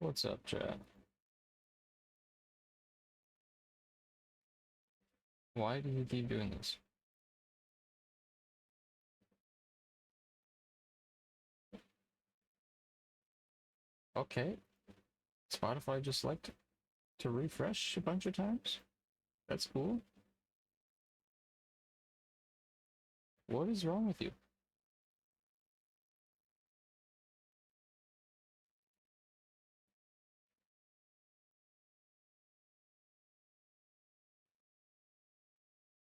What's up, chat? Why do you keep doing this? Okay. Spotify just liked to refresh a bunch of times? That's cool. What is wrong with you?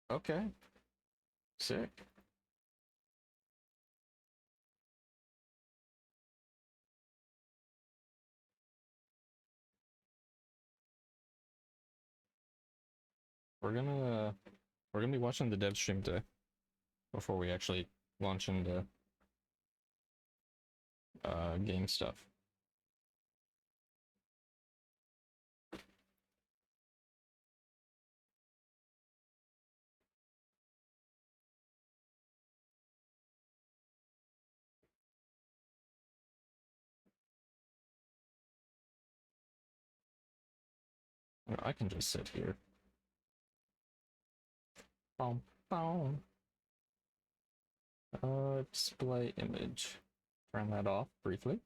Okay. Sick. We're gonna be watching the dev stream today before we actually launch into game stuff. I can just sit here. Boom, boom. Display image. Turn that off briefly.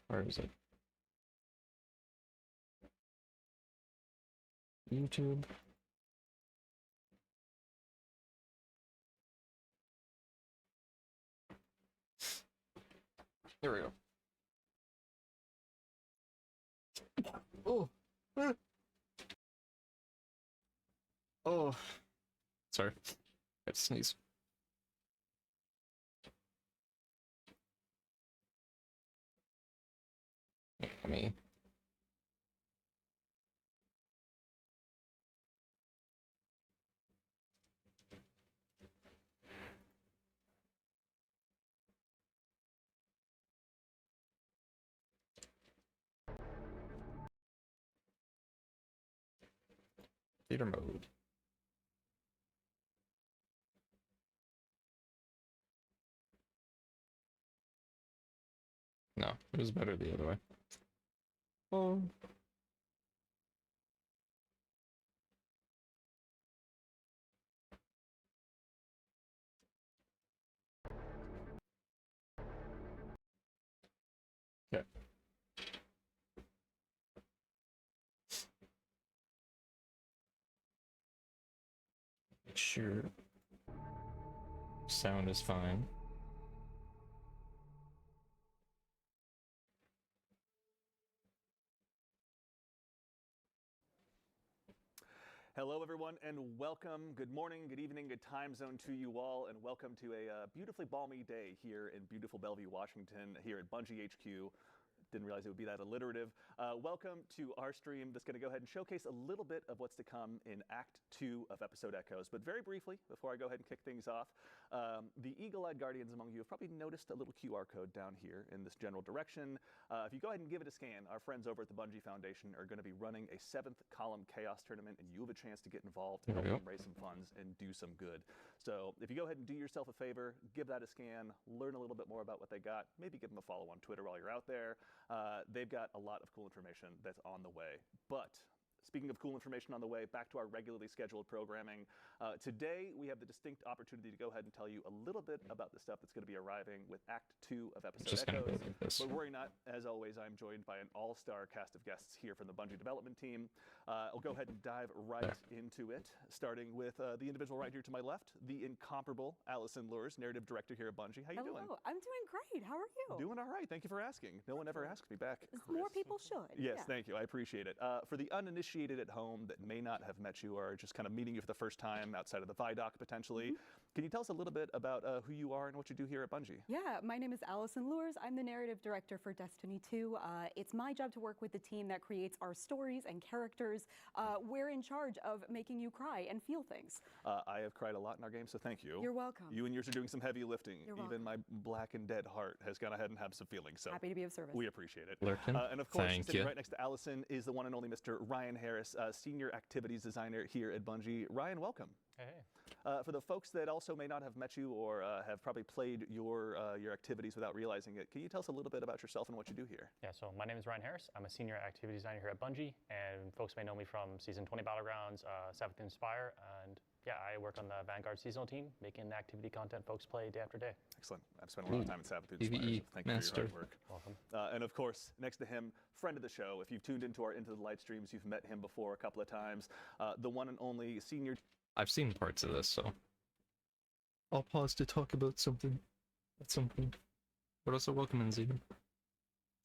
Where is it? YouTube. There we go. Oh. Oh. Sorry. I had to sneeze. Me. Theater mode. No, it was better the other way. Oh. Okay. Make sure sound is fine. Hello, everyone, and welcome. Good morning, good evening, good time zone to you all, and welcome to a beautifully balmy day here in beautiful Bellevue, Washington, here at Bungie HQ. Didn't realize it would be that alliterative. Welcome to our stream that's going to go ahead and showcase a little bit of what's to come in Act 2 of Episode Echoes. But very briefly, before I go ahead and kick things off, the eagle-eyed guardians among you have probably noticed a little QR code down here in this general direction. If you go ahead and give it a scan, our friends over at the Bungie Foundation are going to be running a 7th column chaos tournament, and you have a chance to get involved and help them raise some funds and do some good. So if you go ahead and do yourself a favor, give that a scan, learn a little bit more about what they got, maybe give them a follow on Twitter while you're out there. They've got a lot of cool information that's on the way. But speaking of cool information on the way, back to our regularly scheduled programming. Today, we have the distinct opportunity to go ahead and tell you a little bit about the stuff that's going to be arriving with Act 2 of Episode Echoes. But worry not, as always, I'm joined by an all-star cast of guests here from the Bungie development team. I'll go ahead and dive right into it, starting with the individual right here to my left, the incomparable Allison Lures, narrative director here at Bungie. How you doing? Hello, I'm doing great. How are you? Doing all right. Thank you for asking. No one ever asks me back. More people should. Yes, thank you. I appreciate it. For the uninitiated at home that may not have met you or are just kind of meeting you for the first time outside of the VODS potentially, can you tell us a little bit about who you are and what you do here at Bungie? Yeah, my name is Allison Lures. I'm the narrative director for Destiny 2. It's my job to work with the team that creates our stories and characters. We're in charge of making you cry and feel things. I have cried a lot in our game, so thank you. You're welcome. You and yours are doing some heavy lifting. You're Even welcome. my black and dead heart has gone ahead and had some feelings. So happy to be of service. We appreciate it. And of course, sitting right next to Allison is the one and only Mr. Ryan Harris, Senior Activities Designer here at Bungie. Ryan, welcome. Hey. For the folks that also may not have met you or have probably played your activities without realizing it, can you tell us a little bit about yourself and what you do here? Yeah, so my name is Ryan Harris. I'm a senior activity designer here at Bungie, and folks may know me from Season 20 Battlegrounds, 7th Inspire, and yeah, I work on the Vanguard seasonal team, making the activity content folks play day after day. Excellent. I've spent a lot of time in Sabbath Inspire, PvE so thank you for master. your hard work. Welcome. And of course, next to him, friend of the show. If you've tuned into our Into the Light streams, you've met him before a couple of times. The one and only senior. I've seen parts of this, so I'll pause to talk about something at some point. But also, welcome, Enzi.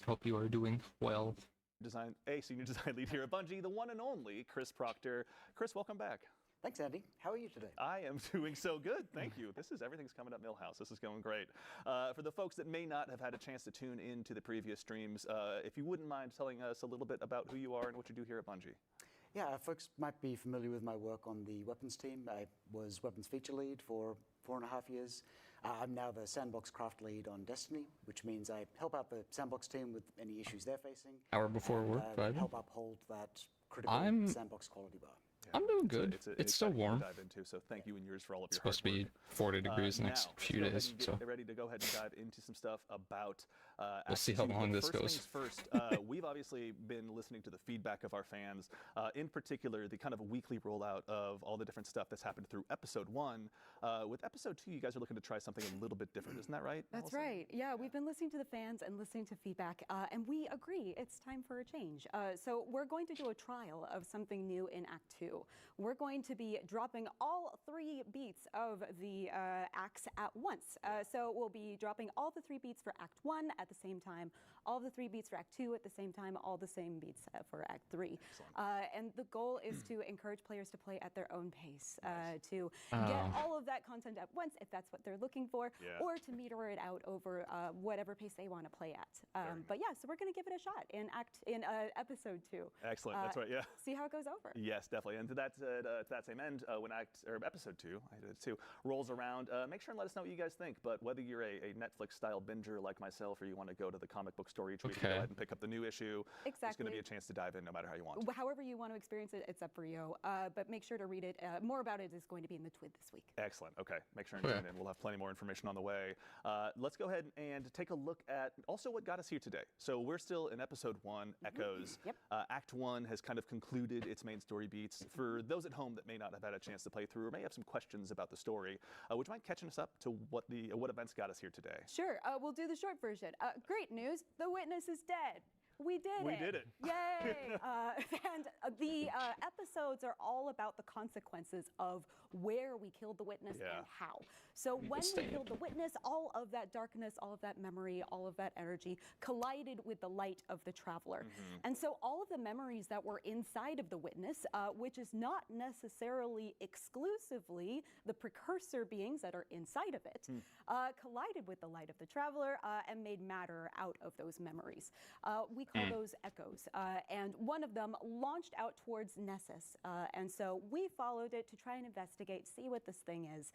Hope you are doing well. Senior design lead here at Bungie, the one and only Chris Proctor. Chris, welcome back. Thanks, Andy. How are you today? I am doing so good, thank you. Everything's coming up Millhouse. This is going great. For the folks that may not have had a chance to tune into the previous streams, if you wouldn't mind telling us a little bit about who you are and what you do here at Bungie. Yeah, folks might be familiar with my work on the weapons team. I was weapons feature lead for 4.5 years. I'm now the sandbox craft lead on Destiny, which means I help out the sandbox team with any issues they're facing. Hour before work, vibing. Help uphold that critical sandbox quality bar. I'm doing good. It's still warm. To dive into, so thank you and yours for all of It's your supposed to hard be work. 40 degrees Now, next let's few go ahead days, and so get ready to go ahead and dive into some stuff about we'll see how Act 2. long But this first goes. things first, we've obviously been listening to the feedback of our fans, in particular the kind of weekly rollout of all the different stuff that's happened through episode 1. With episode 2, you guys are looking to try something a little bit different, isn't that right? That's Allison? right. Yeah, we've been listening to the fans and listening to feedback, and we agree it's time for a change. So we're going to do a trial of something new in Act 2. We're going to be dropping all 3 beats of the acts at once. So we'll be dropping all the 3 beats for Act 1 at the same time, all the 3 beats for Act 2 at the same time, all the same beats for Act 3. And the goal is to encourage players to play at their own pace, to get all of that content at once if that's what they're looking for, or to meter it out over whatever pace they want to play at. But yeah, so we're going to give it a shot in episode 2. Excellent. That's right. Yeah. See how it goes over. Yes, definitely. And to that same end, when episode 2, I did it too, rolls around, make sure and let us know what you guys think. But whether you're a Netflix-style binger like myself, or you want to go to the comic book store each week and go ahead and pick up the new issue, there's going to be a chance to dive in no matter how you want. However you want to experience it, it's up for you. But make sure to read it. More about it is going to be in the TWID this week. Excellent. Okay. Make sure and tune in. We'll have plenty more information on the way. Let's go ahead and take a look at also what got us here today. So we're still in episode 1, Echoes. Yep. Act 1 has kind of concluded its main story beats. For those at home that may not have had a chance to play through or may have some questions about the story, would you mind catching us up to what events got us here today? Sure. We'll do the short version. Great news. The witness is dead. We did it. Yay! And the episodes are all about the consequences of where we killed the witness and how. So when we killed the witness, all of that darkness, all of that memory, all of that energy collided with the light of the traveler. And so all of the memories that were inside of the witness, which is not necessarily exclusively the precursor beings that are inside of it, collided with the light of the traveler and made matter out of those memories. We call those echoes, and one of them launched out towards Nessus, and so we followed it to try and investigate, see what this thing is.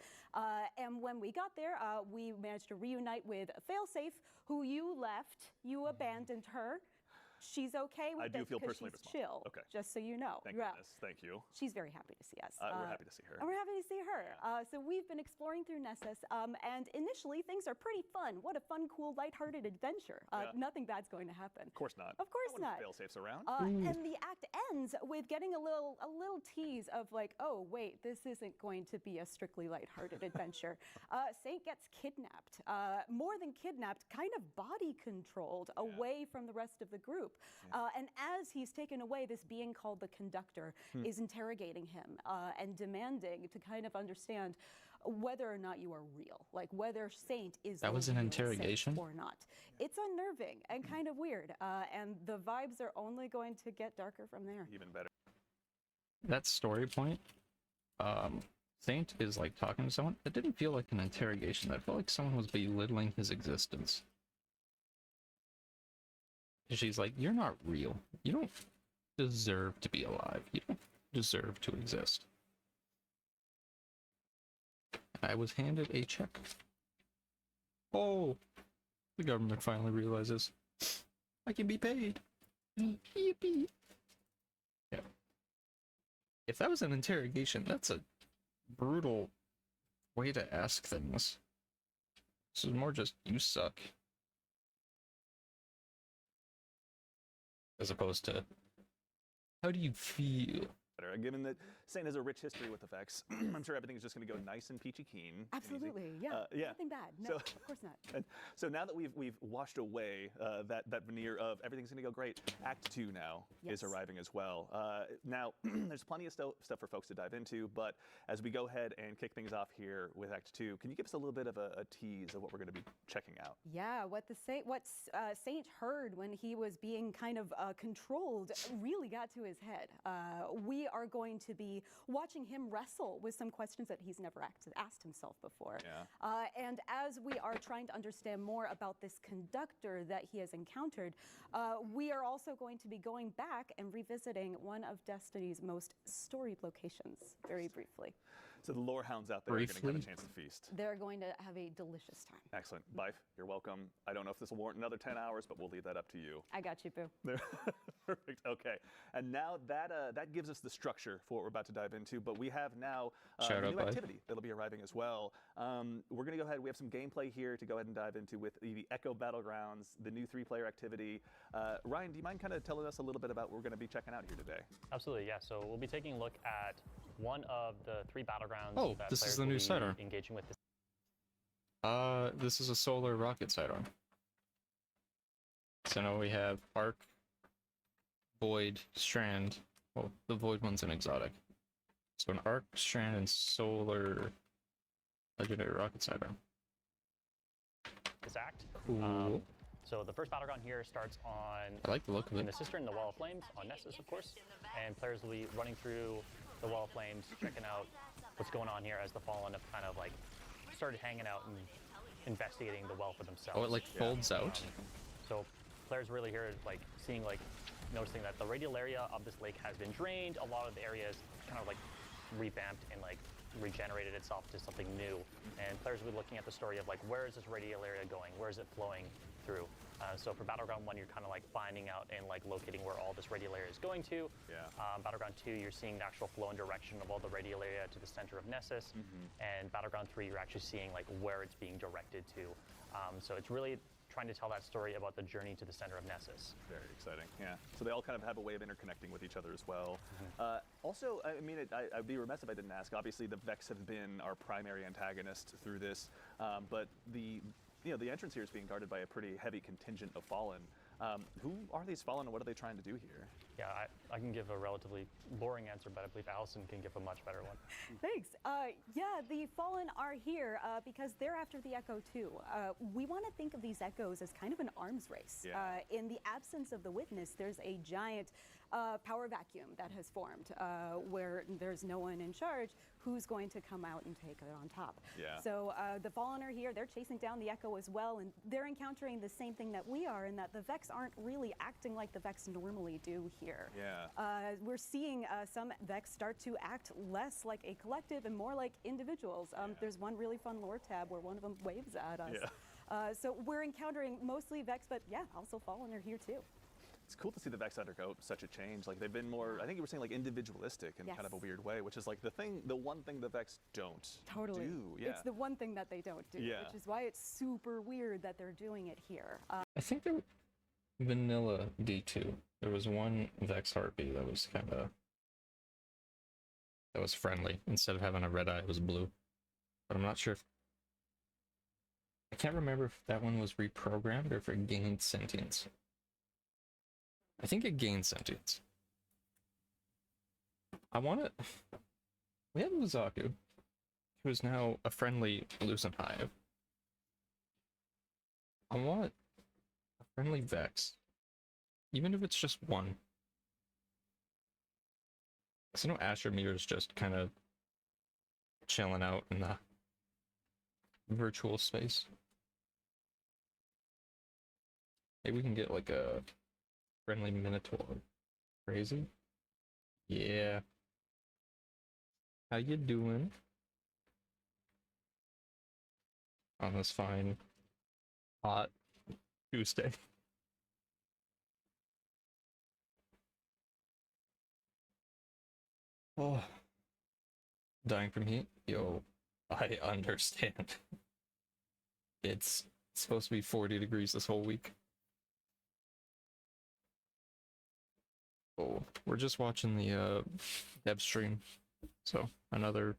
And when we got there, we managed to reunite with Failsafe, who you left. You abandoned her. She's okay with I do this feel because personally she's chill, Okay. just so you know. Thank goodness. Thank you. She's very happy to see us. We're happy to see her. And we're happy to see her. So we've been exploring through Nessus, and initially things are pretty fun. What a fun, cool, lighthearted adventure. Nothing bad's going to happen. Of course not. Of course not. Failsafe's around. And the act ends with getting a little tease of like, oh wait, this isn't going to be a strictly lighthearted adventure. Saint gets kidnapped. More than kidnapped, kind of body controlled away from the rest of the group. And as he's taken away, this being called the Conductor is interrogating him and demanding to kind of understand whether or not you are real, like whether Saint is That was an interrogation or not. It's unnerving and kind of weird, and the vibes are only going to get darker from there. Even better. That story point, Saint is like talking to someone. It didn't feel like an interrogation. That felt like someone was belittling his existence. She's like, you're not real. You don't deserve to be alive. You don't deserve to exist. I was handed a check. Oh, the government finally realizes I can be paid. Yippee. Yeah. If that was an interrogation, that's a brutal way to ask things. This is more just, you suck. As opposed to, how do you feel? Given that Saint has a rich history with the Vex, I'm sure everything's just going to go nice and peachy keen. Absolutely, yeah. Nothing bad. No, So, of course not. So now that we've washed away that veneer of everything's going to go great, Act 2 now is arriving as well. Now, there's plenty of stuff for folks to dive into, but as we go ahead and kick things off here with Act 2, can you give us a little bit of a tease of what we're going to be checking out? Yeah, what Saint heard when he was being kind of controlled really got to his head. We are going to be watching him wrestle with some questions that he's never asked himself before. Yeah. And as we are trying to understand more about this conductor that he has encountered, we are also going to be going back and revisiting one of Destiny's most storied locations very briefly. So the lore hounds out there are going to get a chance to feast. They're going to have a delicious time. Excellent. Bife, you're welcome. I don't know if this will warrant another 10 hours, but we'll leave that up to you. I got you, Boo. Perfect. Okay. And now that gives us the structure for what we're about to dive into, but we have now a new activity that'll be arriving as well. We're going to go ahead. We have some gameplay here to go ahead and dive into with the Echo Battlegrounds, the new 3-player activity. Ryan, do you mind kind of telling us a little bit about what we're going to be checking out here today? Absolutely, yeah. So we'll be taking a look at one of the 3 battlegrounds that this players is the will new be sidearm. engaging with. This is a solar rocket sidearm. So now we have Arc, Void, Strand. Well, the Void one's an exotic. So an Arc, Strand, and Solar legendary rocket sidearm. This act. Cool. So the first battleground here starts on I like the look of in it. the Cistern, the Wall of Flames, on Nessus, of course. And players will be running through the Wall of Flames, checking out what's going on here as the Fallen have kind of like started hanging out and investigating the well for themselves. Oh, it like folds out? So players really here like seeing like noticing that the radial area of this lake has been drained. A lot of the areas kind of like revamped and like regenerated itself to something new. And players will be looking at the story of like, where is this radial area going? Where is it flowing through? So for Battleground 1, you're kind of like finding out and like locating where all this radial area is going to. Yeah. Battleground 2, you're seeing the actual flow and direction of all the radial area to the center of Nessus. And Battleground 3, you're actually seeing like where it's being directed to. So it's really trying to tell that story about the journey to the center of Nessus. Very exciting, yeah. So they all kind of have a way of interconnecting with each other as well. Also, I mean, I'd be remiss if I didn't ask. Obviously, the Vex have been our primary antagonist through this, but the entrance here is being guarded by a pretty heavy contingent of Fallen. Who are these Fallen and what are they trying to do here? Yeah, I can give a relatively boring answer, but I believe Allison can give a much better one. Thanks. Yeah, the Fallen are here because they're after the Echo too. We want to think of these Echoes as kind of an arms race. Yeah. In the absence of the Witness, there's a giant power vacuum that has formed where there's no one in charge who's going to come out and take it on top. Yeah. So the Fallen are here, they're chasing down the Echo as well, and they're encountering the same thing that we are in that the Vex aren't really acting like the Vex normally do here. Yeah. We're seeing some Vex start to act less like a collective and more like individuals. There's one really fun lore tab where one of them waves at us. Yeah. So we're encountering mostly Vex, but yeah, also Fallen are here too. It's cool to see the Vex undergo such a change. Like they've been more, I think you were saying like individualistic in kind of a weird way, which is like the one thing the Vex don't do. Yeah. It's the one thing that they don't do, which is why it's super weird that they're doing it here. I think there vanilla D2. There was one Vex Harpy that was friendly. Instead of having a red eye, it was blue. But I'm not sure if I can't remember if that one was reprogrammed or if it gained sentience. I think it gained sentience. We have Uzaku, who is now a friendly Lucent Hive. I want a friendly Vex, even if it's just one. So I know Asher Mirror's just kind of chilling out in the virtual space. Maybe we can get like a friendly Minotaur. Crazy? Yeah. How you doing? On this fine, hot Tuesday. Oh. Dying from heat? Yo, I understand. It's supposed to be 40 degrees this whole week. Oh, we're just watching the dev stream, so another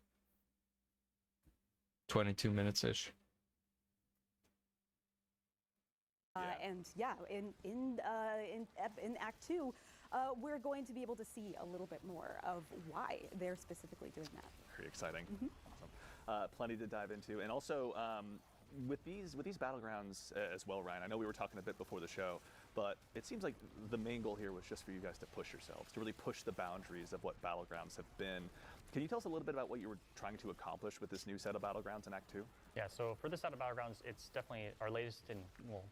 22 minutes-ish. And yeah, in Act 2, we're going to be able to see a little bit more of why they're specifically doing that. Very exciting. Awesome. Plenty to dive into, and also with these battlegrounds as well, Ryan. I know we were talking a bit before the show, but it seems like the main goal here was just for you guys to push yourselves, to really push the boundaries of what battlegrounds have been. Can you tell us a little bit about what you were trying to accomplish with this new set of battlegrounds in Act 2? Yeah, so for this set of battlegrounds, it's definitely our latest and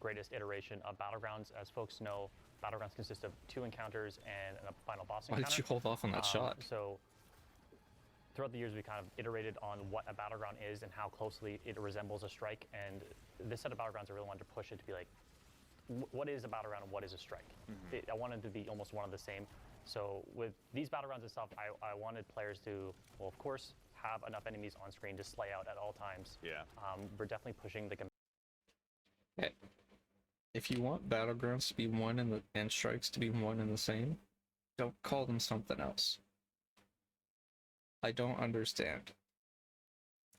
greatest iteration of battlegrounds. As folks know, battlegrounds consist of 2 encounters and a final boss encounter. Why did you hold off on that shot? So throughout the years, we kind of iterated on what a battleground is and how closely it resembles a strike. And this set of battlegrounds, I really wanted to push it to be like, what is a battleground and what is a strike? I wanted to be almost one of the same. So with these battlegrounds and stuff, I wanted players to, well, of course, have enough enemies on screen to slay out at all times. Yeah. We're definitely pushing the. Hey, if you want battlegrounds to be one and strikes to be one and the same, don't call them something else. I don't understand.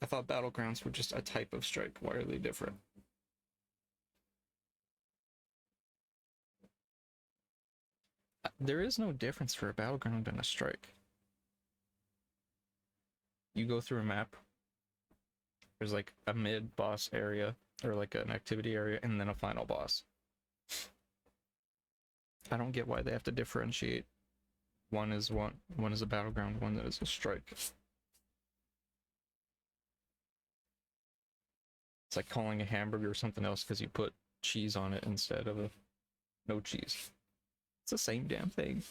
I thought battlegrounds were just a type of strike. Why are they different? There is no difference for a battleground and a strike. You go through a map, there's like a mid-boss area, or like an activity area, and then a final boss. I don't get why they have to differentiate. One is a battleground, one that is a strike. It's like calling a hamburger something else because you put cheese on it instead of no cheese. It's the same damn thing.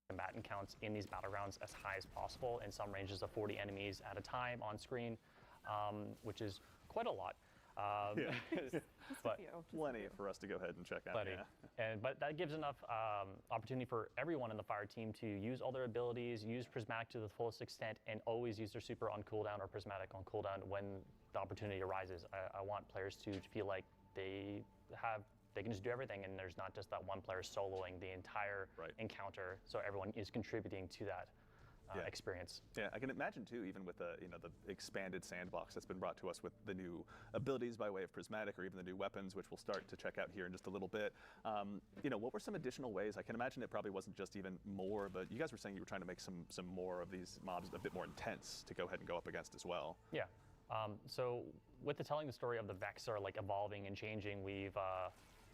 Combatant counts in these battlegrounds as high as possible, in some ranges of 40 enemies at a time on screen, which is quite a lot. But plenty for us to go ahead and check out. Plenty. Yeah. But that gives enough opportunity for everyone in the fire team to use all their abilities, use Prismatic to the fullest extent, and always use their super on cooldown or Prismatic on cooldown when the opportunity arises. I want players to feel like they can just do everything, and there's not just that one player soloing the entire encounter, so everyone is contributing to that experience. Yeah, I can imagine too, even with the the expanded sandbox that's been brought to us with the new abilities by way of Prismatic, or even the new weapons, which we'll start to check out here in just a little bit. What were some additional ways? I can imagine it probably wasn't just even more, but you guys were saying you were trying to make some more of these mobs a bit more intense to go ahead and go up against as well. Yeah. So with the telling the story of the Vex are like evolving and changing, we've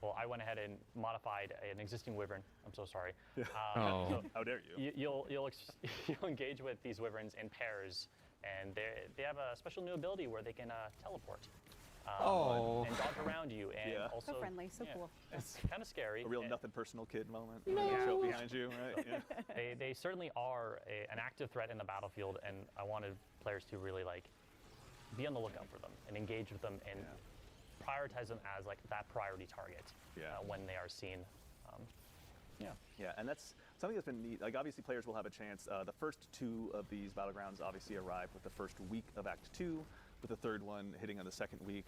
well, I went ahead and modified an existing wyvern. I'm so sorry. So how dare you? You'll engage with these wyverns in pairs, and they have a special new ability where they can teleport. And dodge around you, and also so friendly, so cool. It's kind of scary. A real nothing personal kid moment. No. Show up behind you, right? Yeah. They certainly are an active threat in the battlefield, and I wanted players to really be on the lookout for them and engage with them and prioritize them as that priority target when they are seen. And that's something that's been neat. Obviously, players will have a chance. The first 2 of these battlegrounds obviously arrive with the first week of Act 2, with the third one hitting on the second week.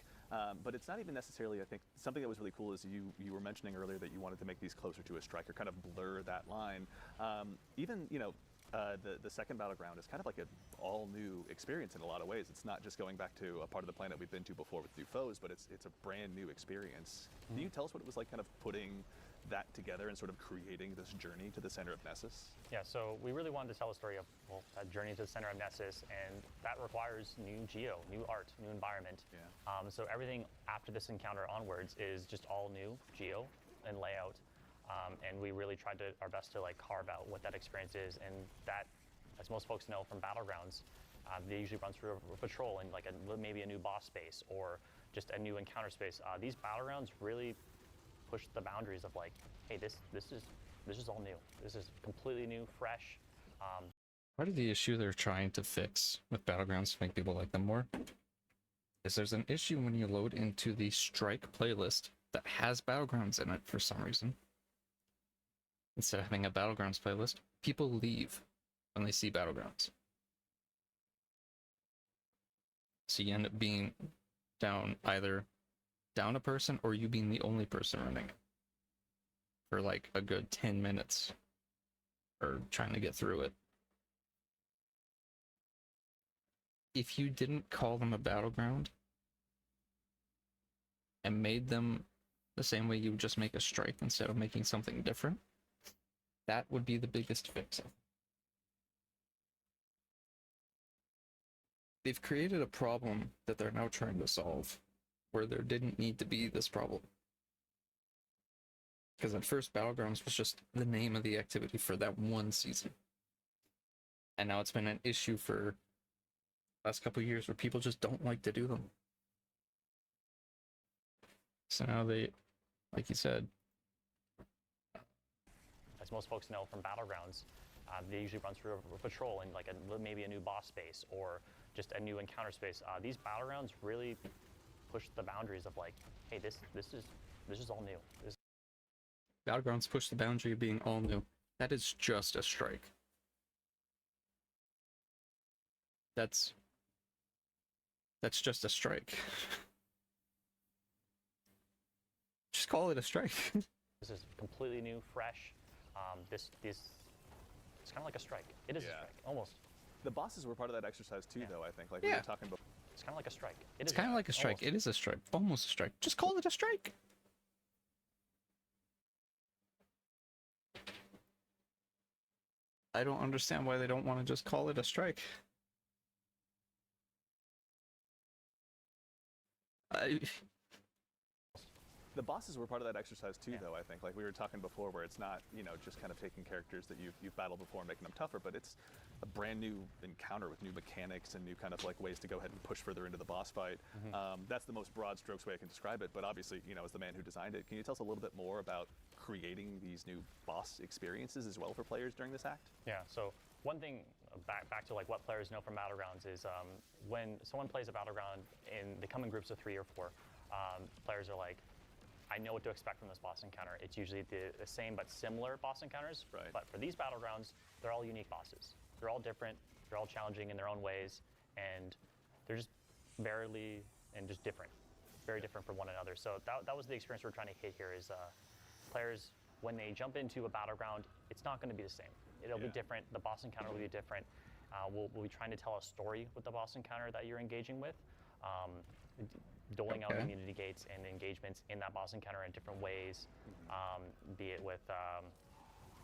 But it's not even necessarily, I think, something that was really cool is you were mentioning earlier that you wanted to make these closer to a strike, or kind of blur that line. The second battleground is kind of like an all-new experience in a lot of ways. It's not just going back to a part of the planet we've been to before with new foes, but it's a brand new experience. Can you tell us what it was like kind of putting that together and sort of creating this journey to the center of Nessus? Yeah, so we really wanted to tell a story of that journey to the center of Nessus, and that requires new geo, new art, new environment. Yeah. So everything after this encounter onwards is just all new geo and layout. And we really tried our best to carve out what that experience is, and that, as most folks know from battlegrounds, they usually run through a patrol and maybe a new boss space or just a new encounter space. These battlegrounds really push the boundaries of hey, this is all new. This is completely new, fresh. Part of the issue they're trying to fix with battlegrounds to make people like them more is there's an issue when you load into the strike playlist that has battlegrounds in it for some reason. Instead of having a battlegrounds playlist, people leave when they see battlegrounds. So you end up being either down a person or you being the only person running it for like a good 10 minutes or trying to get through it. If you didn't call them a battleground and made them the same way you would just make a strike instead of making something different, that would be the biggest fix. They've created a problem that they're now trying to solve where there didn't need to be this problem. Because at first, Battlegrounds was just the name of the activity for that one season. And now it's been an issue for the last couple of years where people just don't like to do them. So now they, like you said, as most folks know from Battlegrounds, they usually run through a patrol in like maybe a new boss space or just a new encounter space. These Battlegrounds really push the boundaries of like, hey, this is all new. Battlegrounds push the boundary of being all new. That is just a strike. That's just a strike. Just call it a strike. This is completely new, fresh. This it's kind of like a strike. It is a strike, almost. The bosses were part of that exercise too, though. I think, like we Yeah. were talking about. It's kind of like a strike. It's kind of like a strike. Almost. It is a strike. Almost a strike. Just call it a strike. I don't understand why they don't want to just call it a strike. The bosses were part of that exercise too, though. I think, like we were talking before, where it's not, just kind of taking characters that you've battled before and making them tougher, but it's a brand new encounter with new mechanics and new kind of like ways to go ahead and push further into the boss fight. That's the most broad strokes way I can describe it. But obviously, as the man who designed it, can you tell us a little bit more about creating these new boss experiences as well for players during this act? Yeah. So one thing back to like what players know from Battlegrounds is when someone plays a Battleground and they come in groups of 3 or 4, players are like, I know what to expect from this boss encounter. It's usually the same but similar boss encounters. Right. But for these Battlegrounds, they're all unique bosses. They're all different. They're all challenging in their own ways, and they're just very and just different, very different from one another. So that was the experience we're trying to hit here. Is players, when they jump into a Battleground, it's not going to be the same. It'll be different. The boss encounter will be different. We'll be trying to tell a story with the boss encounter that you're engaging with. Doling out immunity gates and engagements in that boss encounter in different ways, be it with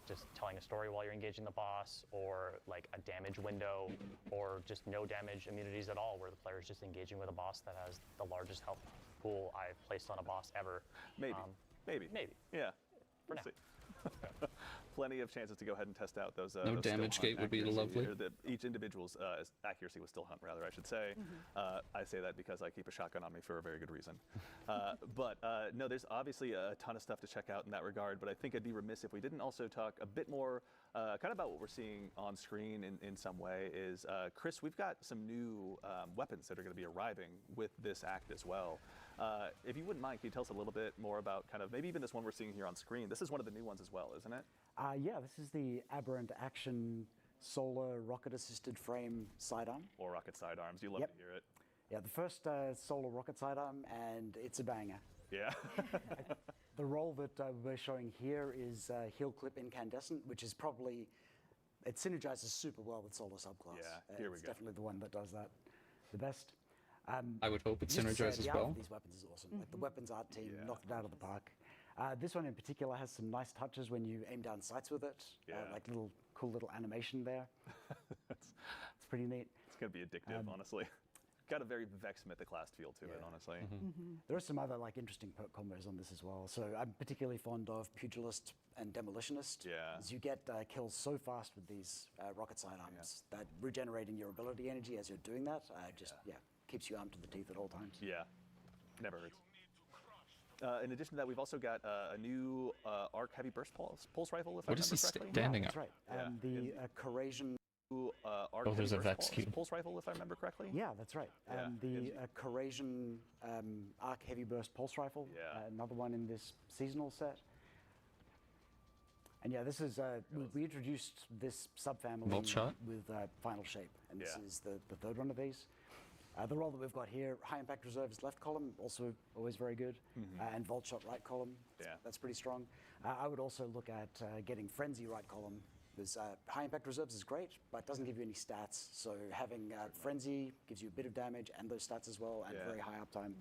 just telling a story while you're engaging the boss, or like a damage window, or just no damage immunities at all, where the player is just engaging with a boss that has the largest health pool I've placed on a boss ever. Maybe. Yeah. For We'll now. see. Plenty of chances to go ahead and test out those. No those damage still hunt gate would be accuracy, lovely. or each individual's accuracy was still hunt, rather, I should say. I say that because I keep a shotgun on me for a very good reason. But no, there's obviously a ton of stuff to check out in that regard. But I think I'd be remiss if we didn't also talk a bit more, kind of about what we're seeing on screen in some way. Is Chris, we've got some new weapons that are going to be arriving with this act as well. If you wouldn't mind, can you tell us a little bit more about kind of maybe even this one we're seeing here on screen? This is one of the new ones as well, isn't it? Yeah, this is the Aberrant Action Solar Rocket-Assisted Frame Sidearm. Or rocket sidearms. You love to hear it. Yeah, the first solar rocket sidearm, and it's a banger. Yeah. The roll that we're showing here is Heel Clip Incandescent, which is probably, it synergizes super well with Solar Subclass. Yeah, here we it's go. definitely the one that does that the best. I would hope it Just to say, synergizes the art well. of these weapons is awesome. Like the weapons art team knocked it out of the park. This one in particular has some nice touches when you aim down sights with it. Like cool little animation there. It's pretty neat. It's going to be addictive, honestly. Got a very Vex Mythoclast feel to it, honestly. There are some other interesting perk combos on this as well. So I'm particularly fond of Pugilist and Demolitionist. As you get kills so fast with these rocket sidearms that regenerating your ability energy as you're doing that just keeps you armed to the teeth at all times. Yeah, never hurts. In addition to that, we've also got a new arc heavy burst pulse rifle, if I What is remember he correctly. standing That's up? right. The Corasian. Arc Oh, there's heavy a burst Vex cube. pulse rifle, if I remember correctly. Yeah, that's right. Yeah. The Corasian Arc Heavy Burst Pulse Rifle, another one in this seasonal set. And yeah, this is, we introduced this subfamily Bolt shot? with Final Shape, and this is the third one of these. The roll that we've got here, high impact reserves left column, also always very good, and volt shot right column. That's pretty strong. I would also look at getting frenzy right column. Because high impact reserves is great, but doesn't give you any stats. So having frenzy gives you a bit of damage and those stats as well, and very high uptime.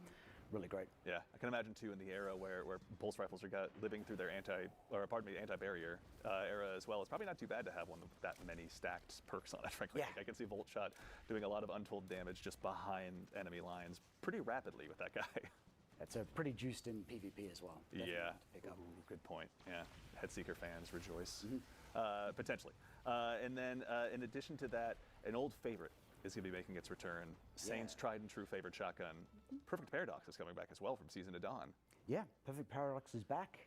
Really great. Yeah, I can imagine too in the era where pulse rifles are living through their anti-barrier era as well. It's probably not too bad to have one with that many stacked perks on it. Frankly, I can see Volt Shot doing a lot of untold damage just behind enemy lines pretty rapidly with that guy. It's a pretty juiced in PvP as well. Yeah. Good point. Yeah. Headseeker fans rejoice. Potentially. And then in addition to that, an old favorite is going to be making its return. Saint's tried and true favorite shotgun. Perfect Paradox is coming back as well from Season to Dawn. Yeah, Perfect Paradox is back,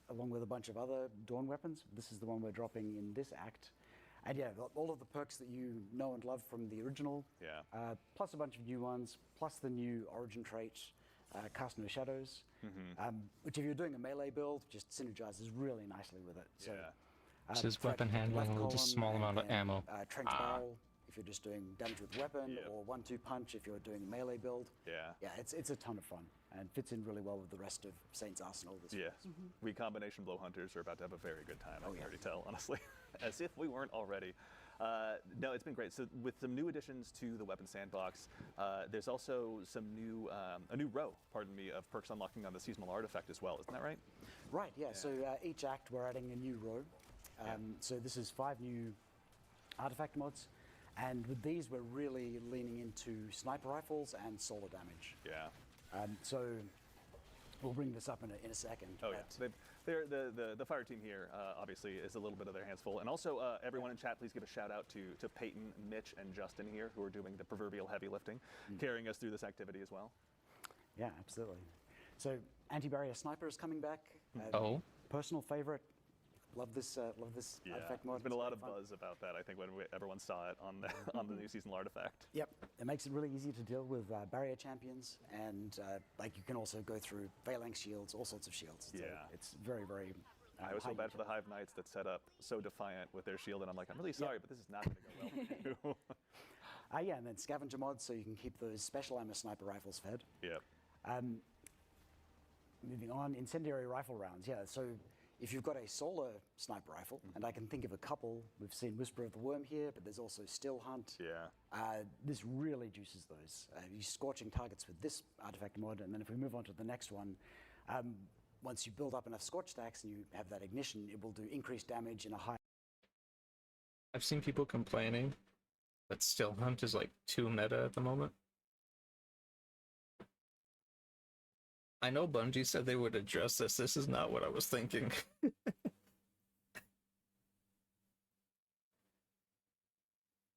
along with a bunch of other Dawn weapons. This is the one we're dropping in this act. And yeah, all of the perks that you know and love from the original, plus a bunch of new ones, plus the new Origin trait, Cast No Shadows, which if you're doing a melee build, just synergizes really nicely with it. So, this is weapon handling with a small amount of ammo. Trench barrel, if you're just doing damage with weapon, or 1-2 punch if you're doing a melee build. Yeah, it's a ton of fun and fits in really well with the rest of Saint's arsenal. We combination blow hunters are about to have a very good time. I can already tell, honestly, as if we weren't already. No, it's been great. So with some new additions to the weapon sandbox, there's also some a new row, of perks unlocking on the seasonal artifact as well. Isn't that right? Right. Yeah. So each act we're adding a new row. So this is 5 new artifact mods. And with these, we're really leaning into sniper rifles and solar damage. So we'll bring this up in a second. The fire team here obviously is a little bit of their hands full. And also, everyone in chat, please give a shout out to Peyton, Mitch, and Justin here, who are doing the proverbial heavy lifting, carrying us through this activity as well. Yeah, absolutely. So anti-barrier sniper is coming back. Personal favorite. Love this artifact mod. There's been a lot of buzz about that, I think, when everyone saw it on the new seasonal artifact. Yep, it makes it really easy to deal with barrier champions, and like you can also go through phalanx shields, all sorts of shields. It's very, very. I always feel bad for the Hive Knights that set up so defiant with their shield, and I'm like, I'm really sorry, but this is not going to go well for you. And then scavenger mods, so you can keep those special ammo sniper rifles fed. Moving on, incendiary rifle rounds. So if you've got a solar sniper rifle, and I can think of a couple, we've seen Whisper of the Worm here, but there's also Still Hunt. This really juices those. You're scorching targets with this artifact mod, and then if we move on to the next one, once you build up enough scorch stacks and you have that ignition, it will do increased damage in a high. I've seen people complaining that Still Hunt is like too meta at the moment. I know Bungie said they would address this. This is not what I was thinking.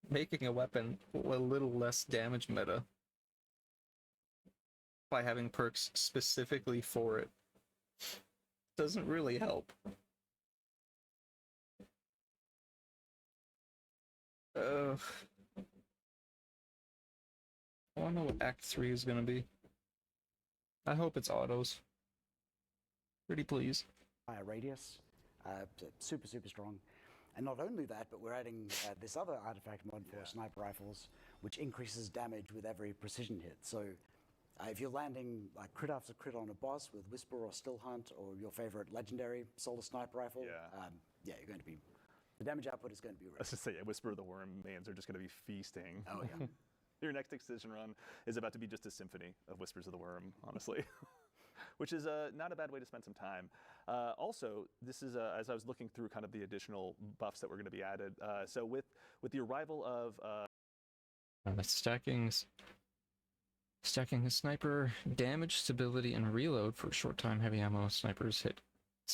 Making a weapon a little less damage meta by having perks specifically for it doesn't really help. I want to know what Act 3 is going to be. I hope it's autos. Pretty please. Higher radius, super strong. And not only that, but we're adding this other artifact mod for sniper rifles, which increases damage with every precision hit. So if you're landing like crit after crit on a boss with Whisper or Still Hunt or your favorite legendary solar sniper rifle, you're going to be, the damage output is going to be real. Let's just say Whisper of the Worm mains are just going to be feasting. Your next excision run is about to be just a symphony of Whispers of the Worm, honestly, which is not a bad way to spend some time. Also, this is, as I was looking through kind of the additional buffs that were going to be added, so with the arrival of... Stacking the sniper damage, stability, and reload for short time heavy ammo snipers hit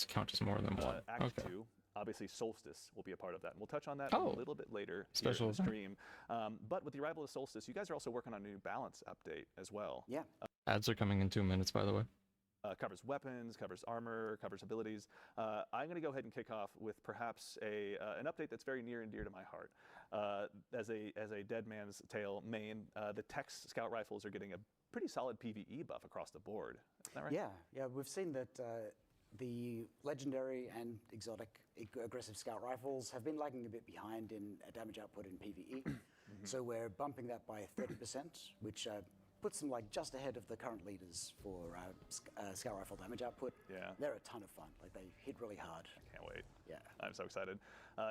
count as more than one. Act 2. Obviously, Solstice will be a part of that. And we'll touch on that a little bit later in the stream. But with the arrival of Solstice, you guys are also working on a new balance update as well. Ads are coming in 2 minutes, by the way. Covers weapons, covers armor, covers abilities. I'm going to go ahead and kick off with perhaps an update that's very near and dear to my heart. As a Dead Man's Tale main, the Tex Scout Rifles are getting a pretty solid PvE buff across the board. Isn't that right? Yeah, we've seen that the legendary and exotic aggressive scout rifles have been lagging a bit behind in damage output in PvE. So we're bumping that by 30%, which puts them like just ahead of the current leaders for scout rifle damage output. Yeah. They're a ton of fun. Like they hit really hard. I can't wait. Yeah. I'm so excited.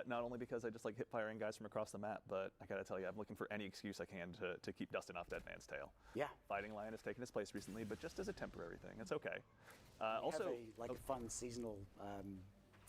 Not only because I just like hip firing guys from across the map, but I gotta tell you, I'm looking for any excuse I can to keep dusting off Dead Man's Tail. Yeah. Fighting Lion has taken its place recently, but just as a temporary thing. It's okay. We Also, have a fun seasonal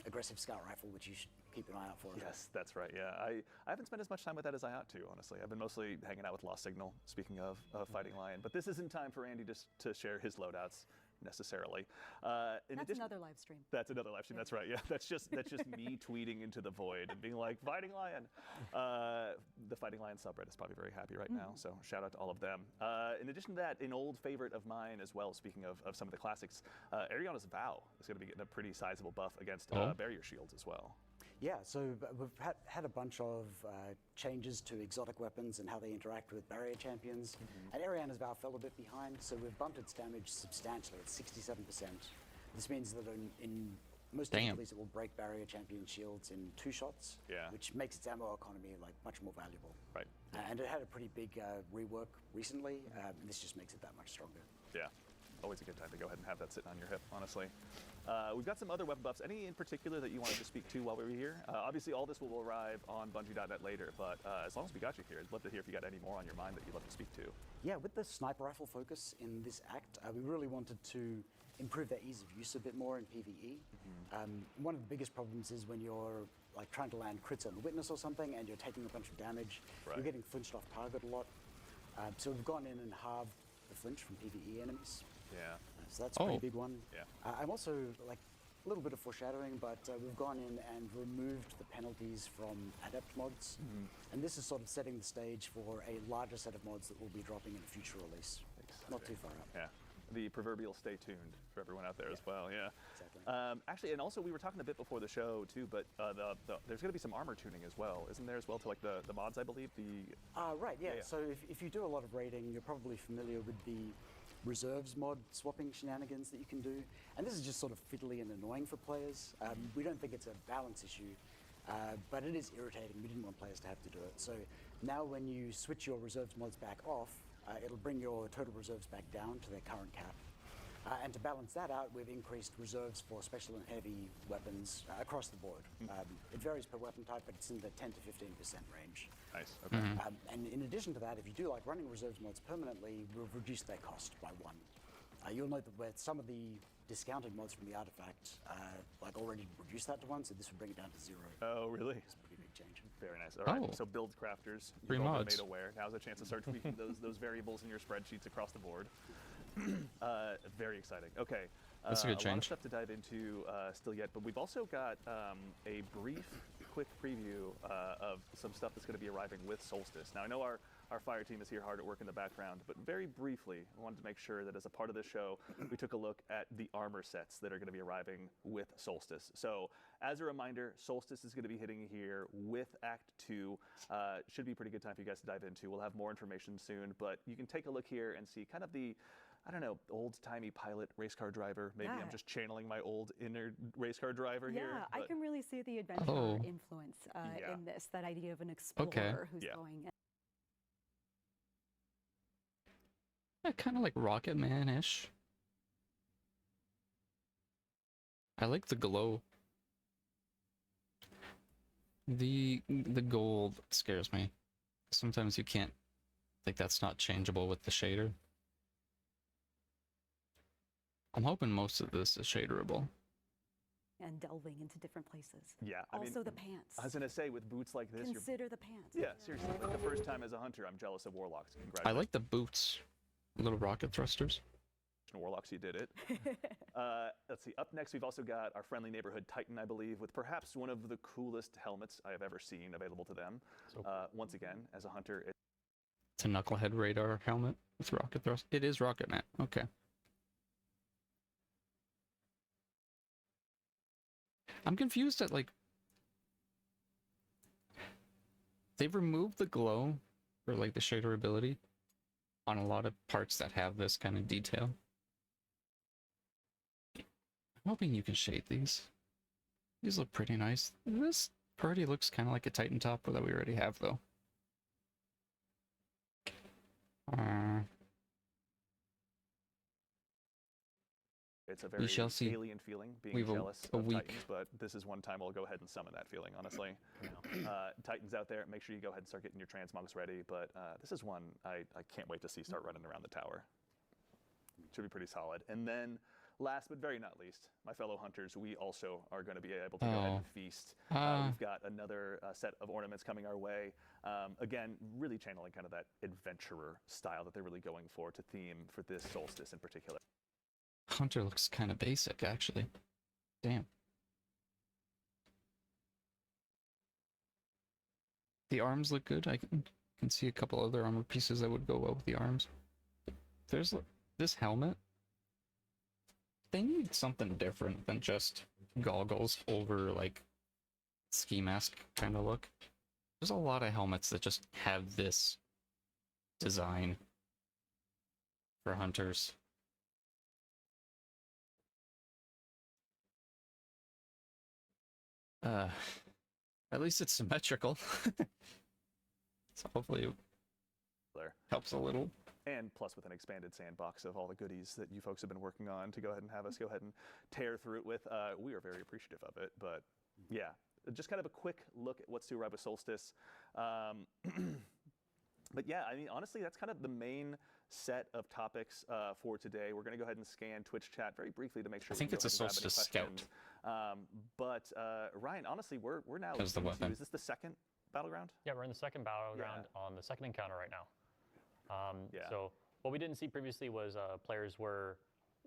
aggressive scout rifle, which you should keep an eye out for. yes, that's right. Yeah, I haven't spent as much time with that as I ought to, honestly. I've been mostly hanging out with Lost Signal, speaking of Fighting Lion. But this isn't time for Andy to share his loadouts necessarily. That's another live stream. That's another live stream. That's right. Yeah, that's just me tweeting into the void and being like, "Fighting Lion." The Fighting Lion subreddit is probably very happy right now. So shout out to all of them. In addition to that, an old favorite of mine as well. Speaking of some of the classics, Ariana's Vow is going to be getting a pretty sizable buff against barrier shields as well. Yeah, so we've had a bunch of changes to exotic weapons and how they interact with barrier champions. And Ariana's Vow fell a bit behind, so we've bumped its damage substantially. It's 67%. This means that in most difficulties it will break barrier champion shields in 2 shots, which makes its ammo economy like much more valuable. Right. And it had a pretty big rework recently. This just makes it that much stronger. Yeah. Always a good time to go ahead and have that sitting on your hip, honestly. We've got some other weapon buffs. Any in particular that you wanted to speak to while we were here? Obviously, all this will arrive on Bungie.net later, but as long as we got you here, I'd love to hear if you got any more on your mind that you'd love to speak to. Yeah, with the sniper rifle focus in this act, we really wanted to improve their ease of use a bit more in PvE. One of the biggest problems is when you're like trying to land crits on the Witness or something and you're taking a bunch of damage, you're getting flinched off target a lot. So we've gone in and halved the flinch from PvE enemies. Yeah. So that's a pretty big one. Yeah. I'm also, like, a little bit of foreshadowing, but we've gone in and removed the penalties from adept mods. And this is sort of setting the stage for a larger set of mods that will be dropping in a future release. Not too far out. Yeah. The proverbial stay tuned for everyone out there as well, yeah. Exactly. Actually, and also we were talking a bit before the show too, but there's going to be some armor tuning as well, isn't there as well, to like the mods, I believe? Right, yeah. So if you do a lot of raiding, you're probably familiar with the reserves mod swapping shenanigans that you can do. And this is just sort of fiddly and annoying for players. We don't think it's a balance issue, but it is irritating. We didn't want players to have to do it. So now when you switch your reserves mods back off, it'll bring your total reserves back down to their current cap. And to balance that out, we've increased reserves for special and heavy weapons across the board. It varies per weapon type, but it's in the 10 to 15% range. Nice, okay. And in addition to that, if you do like running reserves mods permanently, we've reduced their cost by 1. You'll note that with some of the discounted mods from the artifact, like already reduced that to 1, so this would bring it down to 0. Oh, really? It's a pretty big change. Very nice. All right, so build crafters, Free you've all been mods. made aware. Now's a chance to start tweaking those variables in your spreadsheets across the board. Very exciting. Okay. That's a good lot of change. stuff to dive into still yet, but we've also got a brief, quick preview of some stuff that's going to be arriving with Solstice. Now, I know our fire team is here hard at work in the background, but very briefly, I wanted to make sure that as a part of this show, we took a look at the armor sets that are going to be arriving with Solstice. So, as a reminder, Solstice is going to be hitting here with Act 2. Should be a pretty good time for you guys to dive into. We'll have more information soon, but you can take a look here and see kind of the, I don't know, old-timey pilot race car driver. Maybe I'm just channeling my old inner race car driver here. Yeah, I can really see the adventure influence in this, that idea of an explorer who's going in. Yeah, kind of like Rocket Man-ish. I like the glow. The gold scares me. Sometimes you can't, like, that's not changeable with the shader. I'm hoping most of this is shaderable. And delving into different places. Yeah, I also mean, the pants. I was gonna say, with boots like this, consider the pants. Yeah, seriously. Like the first time as a hunter, I'm jealous of Warlocks. Congratulations. I like the boots, little rocket thrusters. Warlocks, you did it. Let's see. Up next, we've also got our friendly neighborhood Titan, I believe, with perhaps one of the coolest helmets I have ever seen available to them. So once again, as a hunter, it's a knucklehead radar helmet with rocket thrust. It is Rocket Man. Okay. I'm confused at, like, they've removed the glow or like the shader ability on a lot of parts that have this kind of detail. I'm hoping you can shade these. These look pretty nice. This already looks kind of like a Titan top that we already have, though. It's a very shall see. alien feeling, being We've jealous a of week. Titans, but this is one time I'll go ahead and summon that feeling, honestly. Titans out there, make sure you go ahead and start getting your transmogs ready, but this is one I can't wait to see start running around the tower. Should be pretty solid. And then, last but very not least, my fellow hunters, we also are going to be able to go ahead and feast. We've got another set of ornaments coming our way. Again, really channeling kind of that adventurer style that they're really going for to theme for this solstice in particular. Hunter looks kind of basic, actually. Damn. The arms look good. I can see a couple other armor pieces that would go well with the arms. There's this helmet. They need something different than just goggles over, like, ski mask kind of look. There's a lot of helmets that just have this design for hunters. At least it's symmetrical. So hopefully it helps a little. And plus with an expanded sandbox of all the goodies that you folks have been working on to go ahead and have us go ahead and tear through it with. We are very appreciative of it, but yeah, just kind of a quick look at what's to arrive with Solstice. But yeah, I mean, honestly, that's kind of the main set of topics for today. We're going to go ahead and scan Twitch chat very briefly to make sure. I think it's a Solstice Scout. But Ryan, honestly, we're now That's the weapon. Is this the second battleground? Yeah, we're in the second battleground on the second encounter right now. So what we didn't see previously was players were,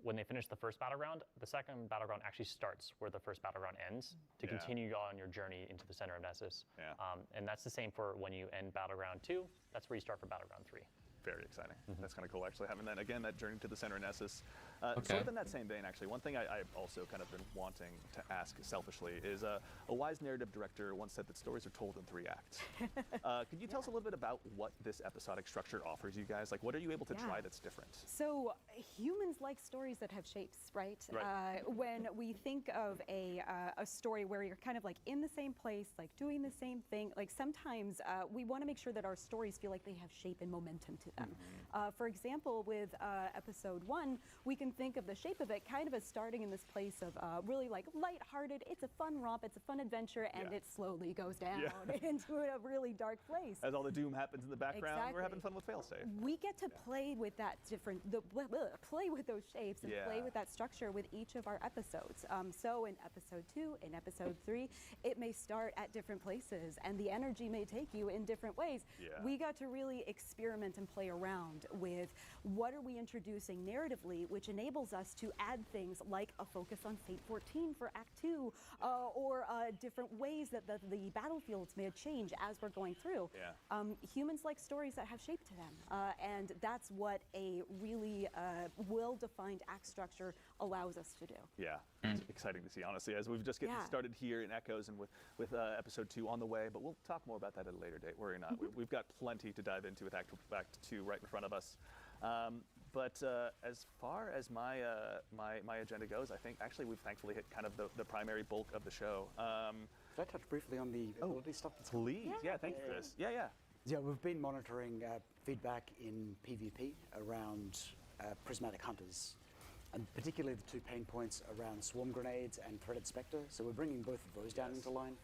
when they finish the first battleground, the second battleground actually starts where the first battleground ends to continue on your journey into the center of Nessus. And that's the same for when you end battleground 2. That's where you start for battleground 3. Very exciting. That's kind of cool, actually, having that, again, that journey to the center of Nessus. Sort of in that same vein, actually, one thing I've also kind of been wanting to ask selfishly is a wise narrative director once said that stories are told in 3 acts. Could you tell us a little bit about what this episodic structure offers you guys? Like, what are you able to try that's different? So humans like stories that have shapes, right? When we think of a story where you're kind of like in the same place, like doing the same thing, like sometimes we want to make sure that our stories feel like they have shape and momentum to them. For example, with episode 1, we can think of the shape of it kind of as starting in this place of really like lighthearted. It's a fun romp, it's a fun adventure, and it slowly goes down into a really dark place. As all the doom happens in the background, we're having fun with failsafe. We get to play with that play with those shapes and play with that structure with each of our episodes. So in episode 2, in episode 3, it may start at different places, and the energy may take you in different ways. We got to really experiment and play around with what are we introducing narratively, which enables us to add things like a focus on Fate 14 for Act 2, or different ways that the battlefields may change as we're going through. Humans like stories that have shape to them, and that's what a really well-defined act structure allows us to do. It's exciting to see, honestly, as we've just getting started here in Echoes and with episode 2 on the way, but we'll talk more about that at a later date. Worry not. We've got plenty to dive into with Act 2 right in front of us. But as far as my agenda goes, I think actually we've thankfully hit kind of the primary bulk of the show. Could I touch briefly on the ability stuff? Please. Thank you for this. Yeah, we've been monitoring feedback in PvP around prismatic hunters, and particularly the 2 pain points around swarm grenades and threaded spectre. So we're bringing both of those down into line.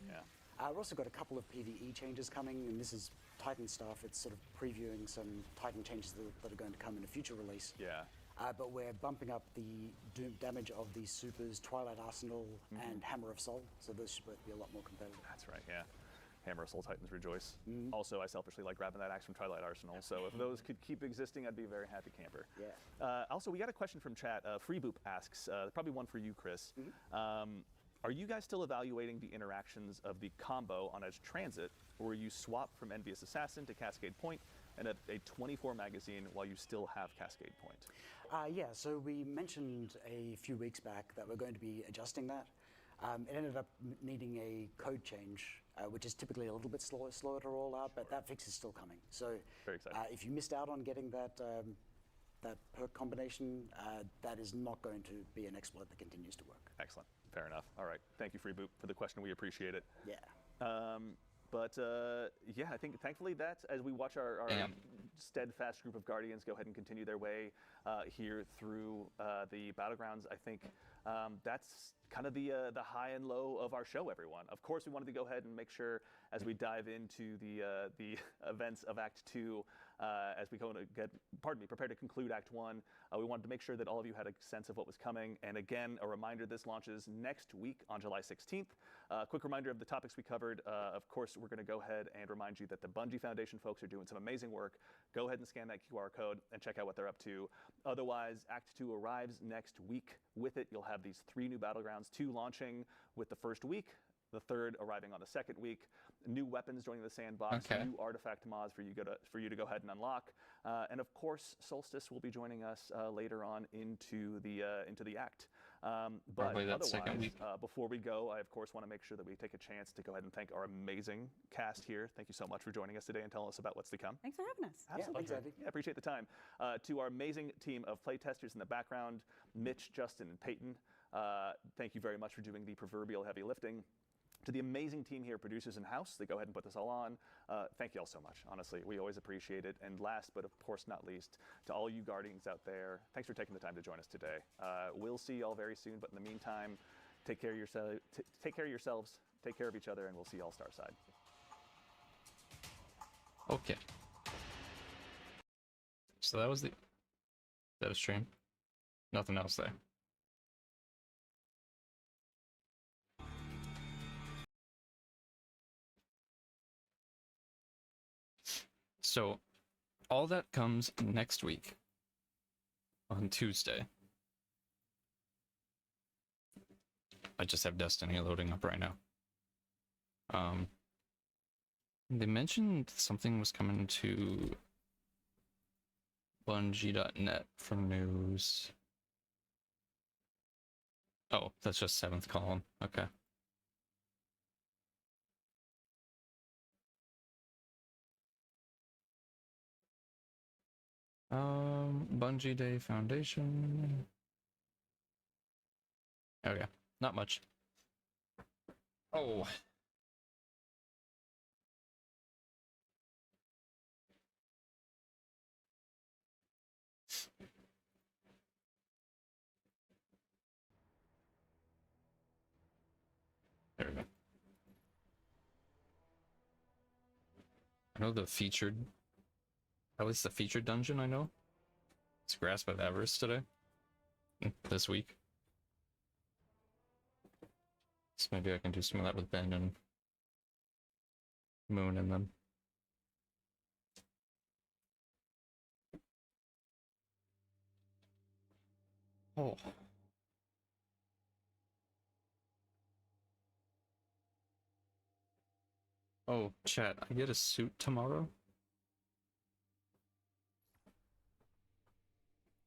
We've also got a couple of PvE changes coming, and this is Titan stuff. It's sort of previewing some Titan changes that are going to come in a future release. But we're bumping up the damage of the supers, Twilight Arsenal, and Hammer of Soul. So those should both be a lot more competitive. That's right, Hammer of Soul Titans rejoice. Also, I selfishly like grabbing that axe from Twilight Arsenal. So if those could keep existing, I'd be a very happy camper. Also, we got a question from chat. Freeboop asks, probably one for you, Chris. Are you guys still evaluating the interactions of the combo on Edge Transit, or will you swap from Envious Assassin to Cascade Point and a 24 magazine while you still have Cascade Point? So we mentioned a few weeks back that we're going to be adjusting that. It ended up needing a code change, which is typically a little bit slower to roll out, but that fix is still coming. So very exciting. If you missed out on getting that perk combination, that is not going to be an exploit that continues to work. Excellent. Fair enough. All right. Thank you, Freeboop, for the question. We appreciate it. But yeah, I think thankfully that as we watch our Damn. steadfast group of Guardians go ahead and continue their way here through the Battlegrounds, I think that's kind of the high and low of our show, everyone. Of course, we wanted to go ahead and make sure as we dive into the events of Act 2, as we go to prepare to conclude Act 1, we wanted to make sure that all of you had a sense of what was coming. And again, a reminder, this launches next week on July 16th. Quick reminder of the topics we covered. Of course, we're going to go ahead and remind you that the Bungie Foundation folks are doing some amazing work. Go ahead and scan that QR code and check out what they're up to. Otherwise, Act 2 arrives next week. With it, you'll have these 3 new Battlegrounds, 2 launching with the first week, the 3rd arriving on the 2nd week, new weapons joining the sandbox, new artifact mods for you to go ahead and unlock, and of course, Solstice will be joining us later on into the act. But otherwise, before we go, I of course want to make sure that we take a chance to go ahead and thank our amazing cast here. Thank you so much for joining us today and telling us about what's to come. Thanks for having us. Absolutely. Yeah, thanks, Andy. Yeah, appreciate the time. To our amazing team of playtesters in the background, Mitch, Justin, and Peyton, thank you very much for doing the proverbial heavy lifting. To the amazing team here, producers in-house, that go ahead and put this all on, thank you all so much. Honestly, we always appreciate it. And last, but of course not least, to all you Guardians out there, thanks for taking the time to join us today. We'll see you all very soon, but in the meantime, take care of yourselves, take care of each other, and we'll see you all Starside. Okay. So that was that a stream? Nothing else there. So, all that comes next week on Tuesday. I just have Destiny loading up right now. They mentioned something was coming to Bungie.net from news. Oh, that's just 7th column. Okay. Bungie Day Foundation. Oh yeah, not much. Oh. There we go. I know the featured, at least the featured dungeon I know. It's Grasp of Avarice today. This week. So maybe I can do some of that with Ben and Moon and them. Oh. Oh, chat, I get a suit tomorrow?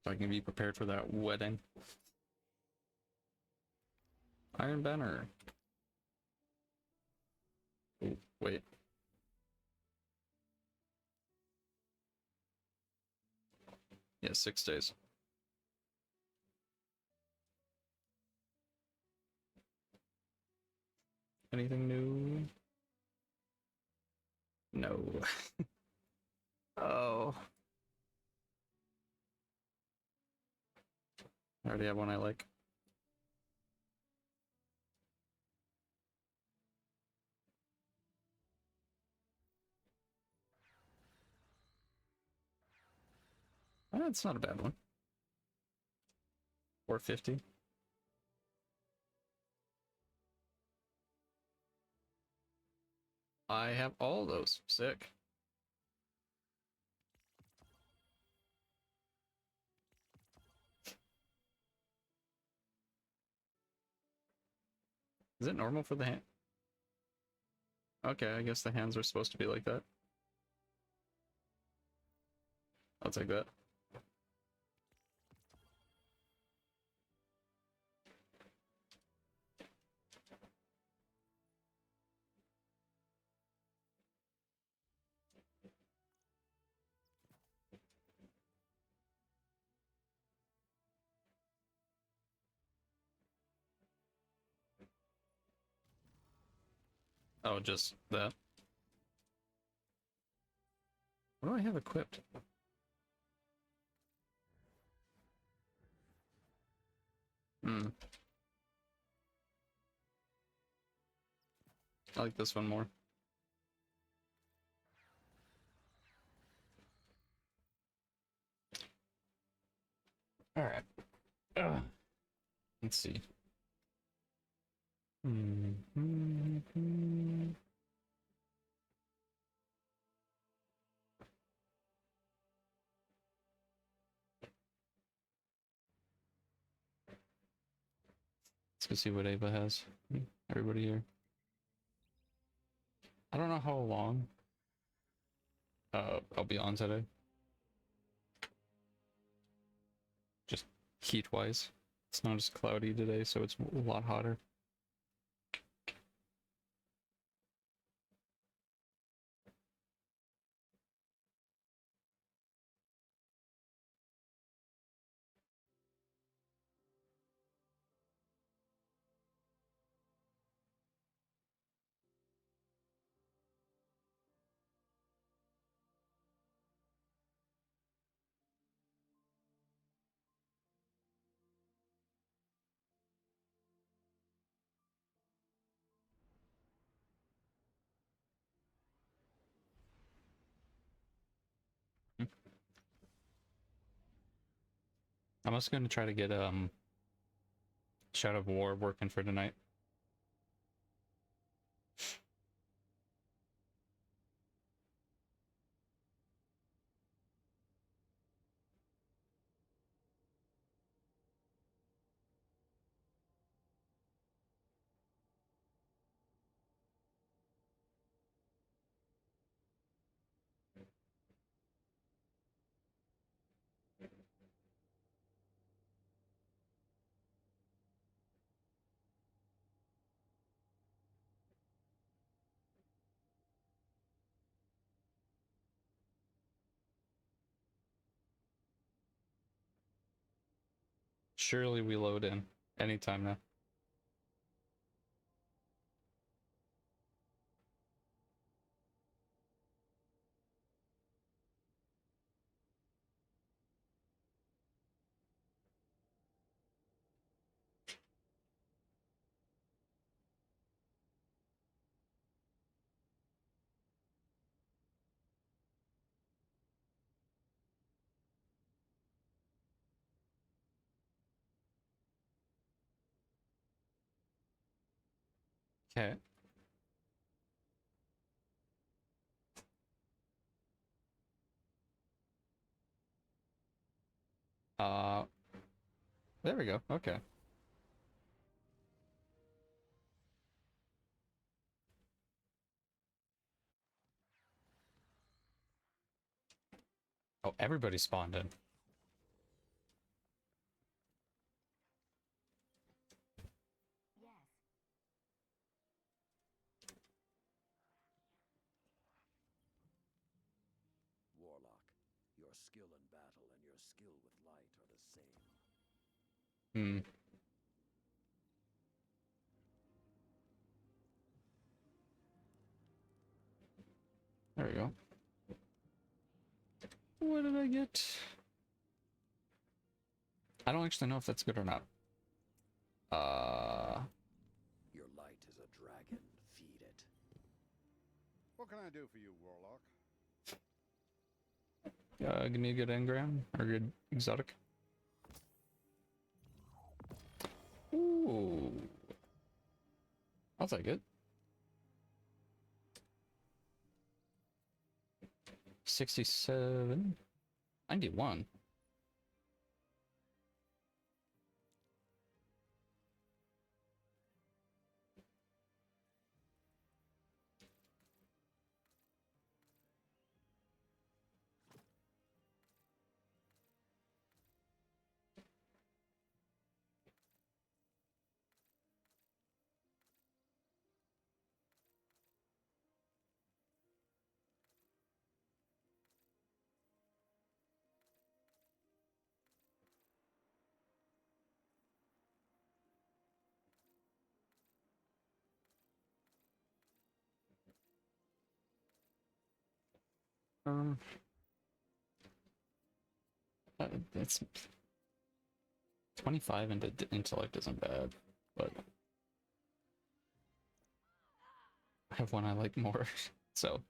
So I can be prepared for that wedding. Iron Banner. Oh, wait. Yeah, 6 days. Anything new? No. Oh. I already have one I like. That's not a bad one. 450. I have all those. Sick. Is it normal for the hand? Okay, I guess the hands are supposed to be like that. I'll take that. Oh, just that. What do I have equipped? Hmm. I like this one more. All right. Let's see. Let's go see what Ava has. Everybody here. I don't know how long I'll be on today. Just heat-wise. It's not as cloudy today, so it's a lot hotter. I'm also gonna try to get Shadow of War working for tonight. Surely we load in anytime now. Okay. Uh, there we go. Okay. Oh, everybody spawned in. Warlock, your skill in battle and your skill with light are the same. Hmm. There we go. What did I get? I don't actually know if that's good or not. Your light is a dragon. Feed it. What can I do for you, Warlock? Give me a good engram or good exotic. Ooh. I'll take it. 67. 91. It's 25 into intellect isn't bad, but I have one I like more, so.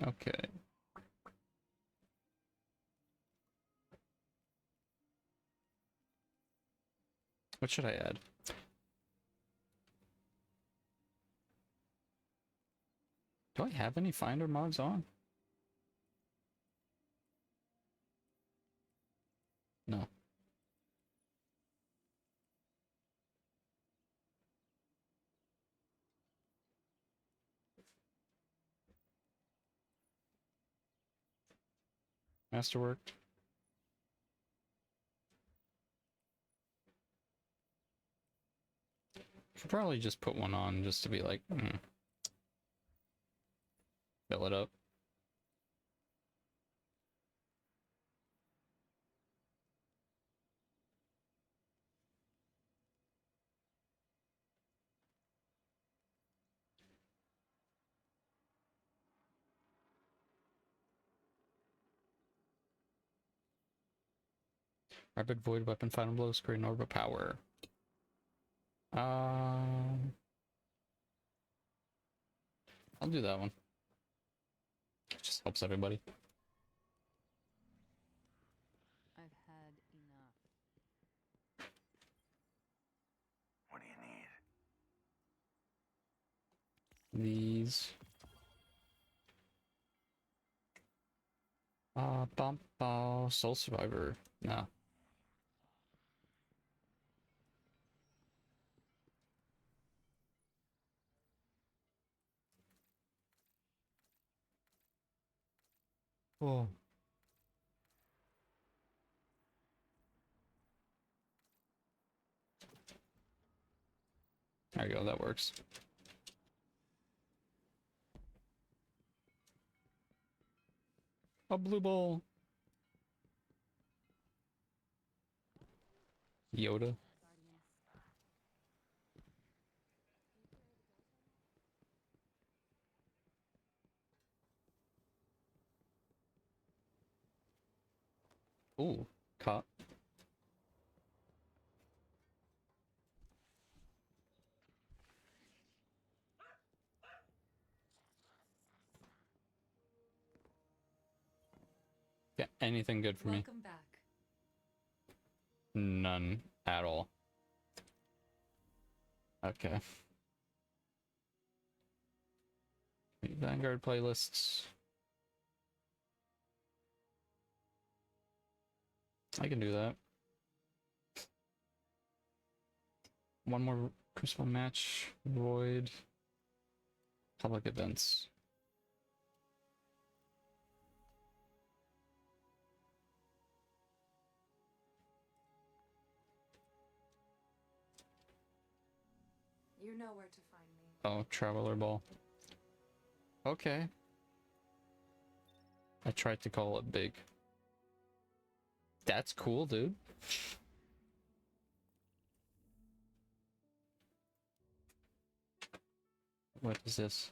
Okay. What should I add? Do I have any finder mods on? No. Masterwork. Should probably just put one on just to be like, fill it up. Rapid void weapon, final blow, screen orb of power. I'll do that one. It just helps everybody. I've had enough. What do you need? These. Soul Survivor. No. Oh. There you go, that works. A blue ball. Yoda. Ooh, caught. Yeah, anything good for me? Welcome back. None at all. Okay. Vanguard playlists. I can do that. One more Crucible match. Void. Public events. You know where to find me. Oh, Traveler Ball. Okay. I tried to call it big. That's cool, dude. What is this?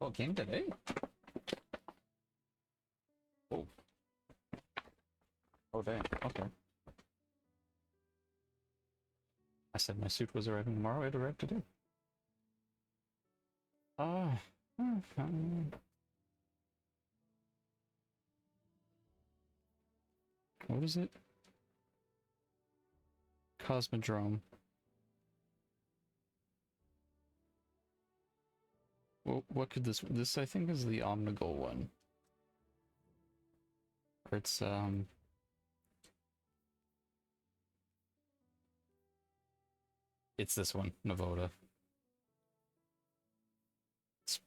Oh, game today? Oh. Oh, dang. Okay. I said my suit was arriving tomorrow. It arrived today. What is it? Cosmodrome. Well, what could this I think is the Omnigul one. Or it's it's this one, Navoda. It's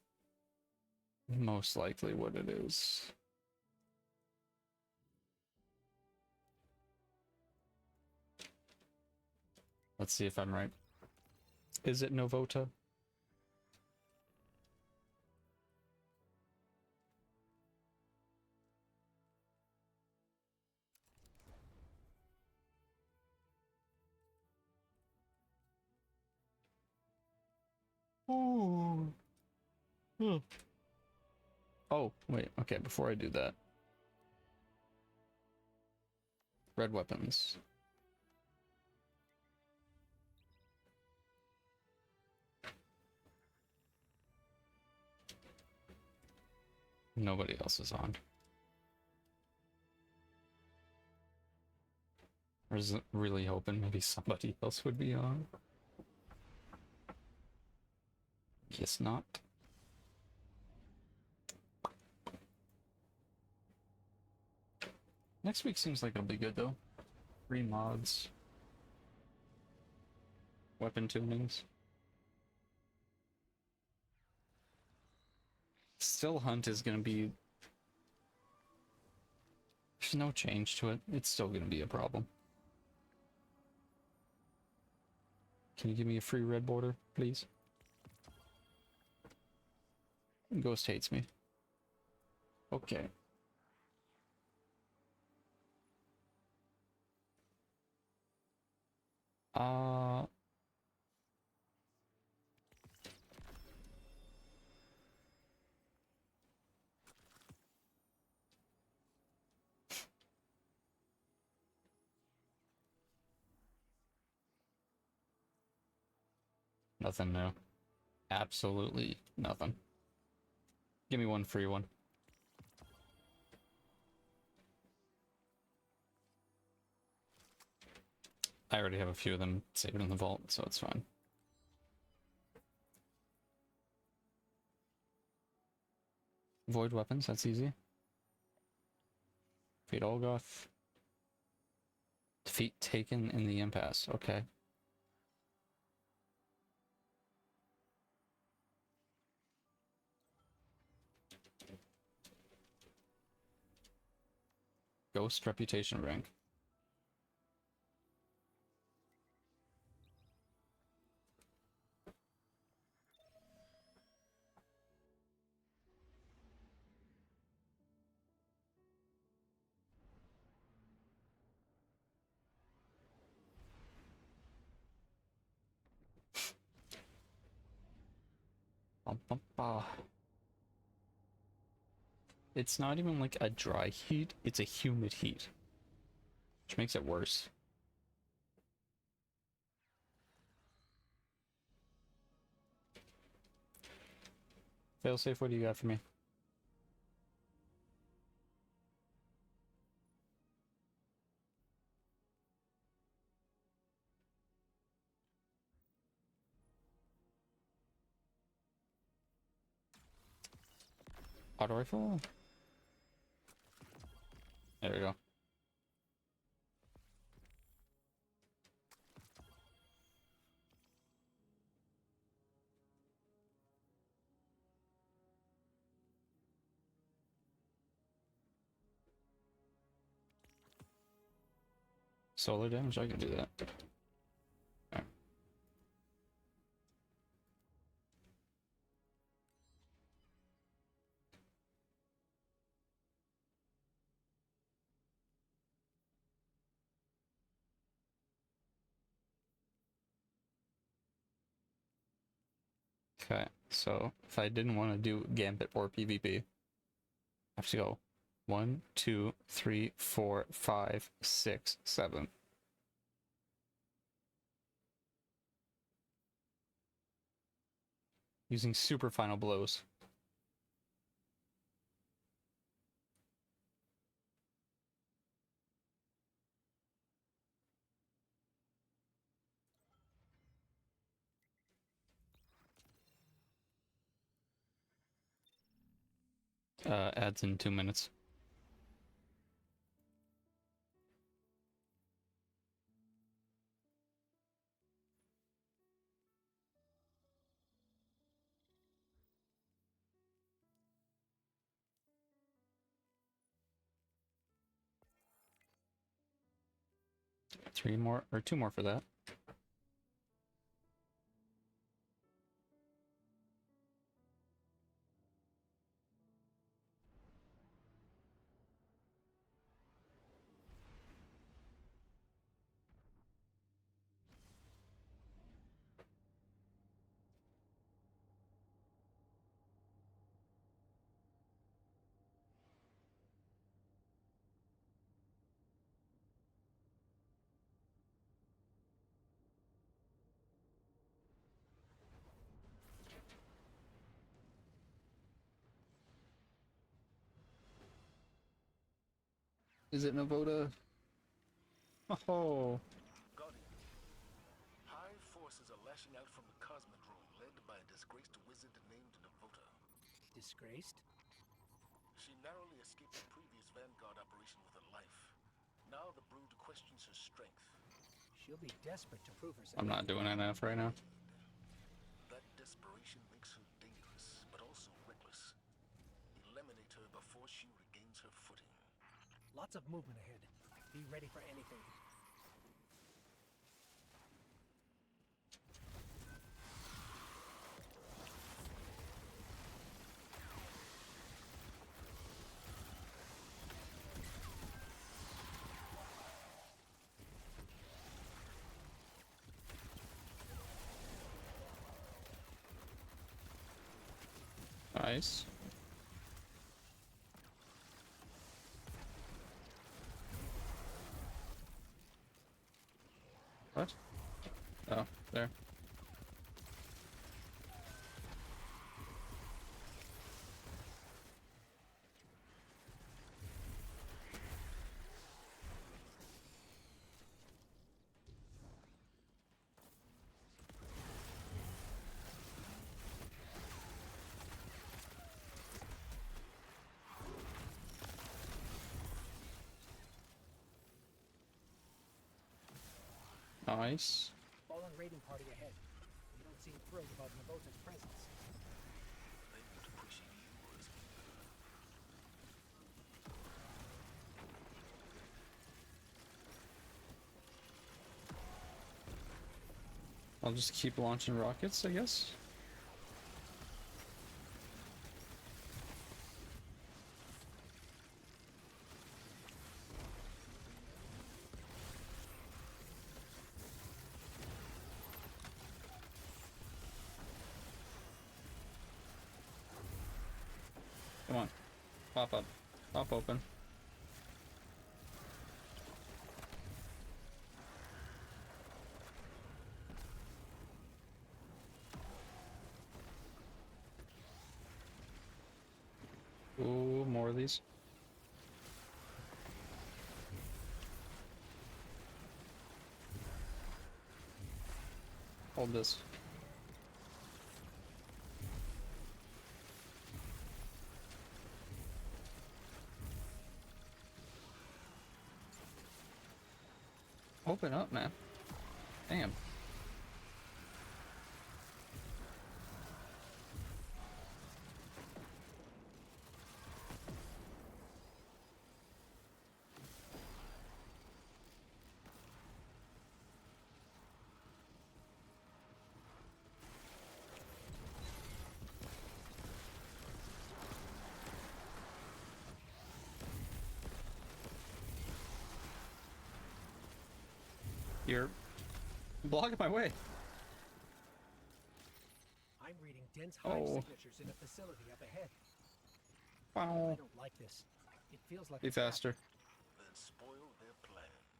most likely what it is. Let's see if I'm right. Is it Novota? Ooh. Oh, wait. Okay, before I do that. Red weapons. Nobody else is on. I was really hoping maybe somebody else would be on. Guess not. Next week seems like it'll be good though. 3 mods. Weapon tunings. Still hunt is gonna be... There's no change to it. It's still gonna be a problem. Can you give me a free red border, please? Ghost hates me. Okay. Nothing new. Absolutely nothing. Give me one free one. I already have a few of them saved in the vault, so it's fine. Void weapons, that's easy. Defeat Olgoth. Defeat taken in the impasse, okay. Ghost reputation rank. It's not even like a dry heat, it's a humid heat. Which makes it worse. Failsafe, what do you got for me? Auto rifle? There we go. Solar damage, I can do that. Alright. Okay, so if I didn't want to do Gambit or PvP, I have to go 1, 2, 3, 4, 5, 6, 7. Using super final blows. Adds in 2 minutes. Three more, or 2 more for that. Is it Navoda? Oh. Guardian, high forces are lashing out from the Cosmodrome, led by a disgraced wizard named Navota. Disgraced? She narrowly escaped the previous Vanguard operation with her life. Now the Brood questions her strength. She'll be desperate to prove herself. I'm not doing enough right now. That desperation makes her dangerous, but also reckless. Eliminate her before she regains her footing. Lots of movement ahead. Be ready for anything. Nice. What? Oh, there. Nice. Fallen raiding party ahead. You don't seem thrilled about Navota's presence. They won't appreciate you as I'll just keep launching rockets, I guess. Come on. Pop up. Pop open. Ooh, more of these. Hold this. Open up, man. Damn. You're blocking my way. I'm reading dense hive signatures in a facility up ahead. I Wow. don't like this. It feels like Be a trap. faster. then spoil their plans.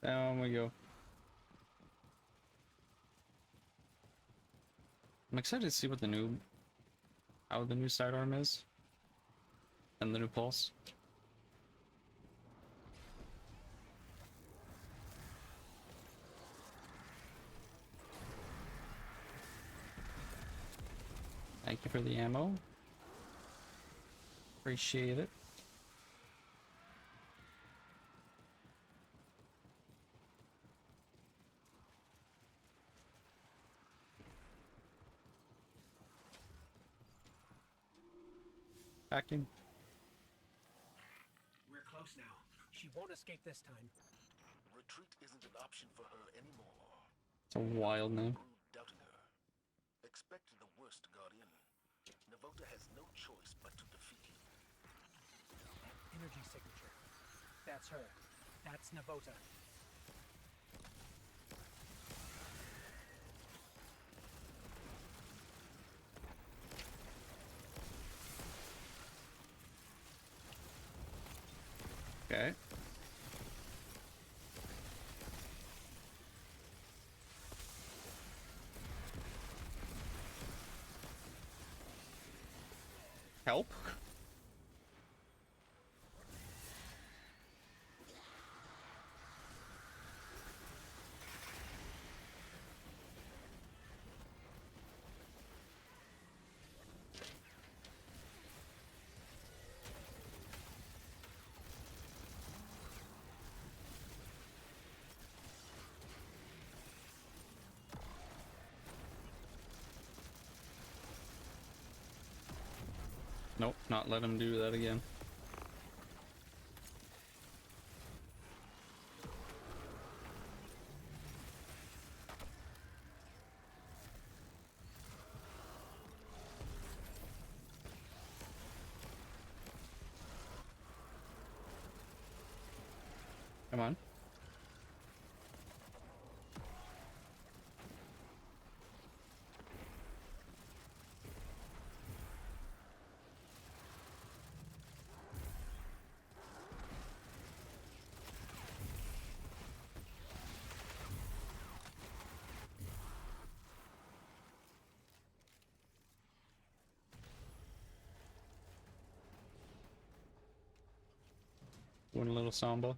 Down we go. I'm excited to see what how the new sidearm is. And the new pulse. Thank you for the ammo. Appreciate it. Packing. We're close now. She won't escape this time. Retreat isn't an option for her anymore. It's a wild name. Brood doubting her. Expect the worst, Guardian. Navota has no choice but to defeat you. Energy signature. That's her. That's Navota. Okay. Help? Nope, not let him do that again. Come on. One little samba.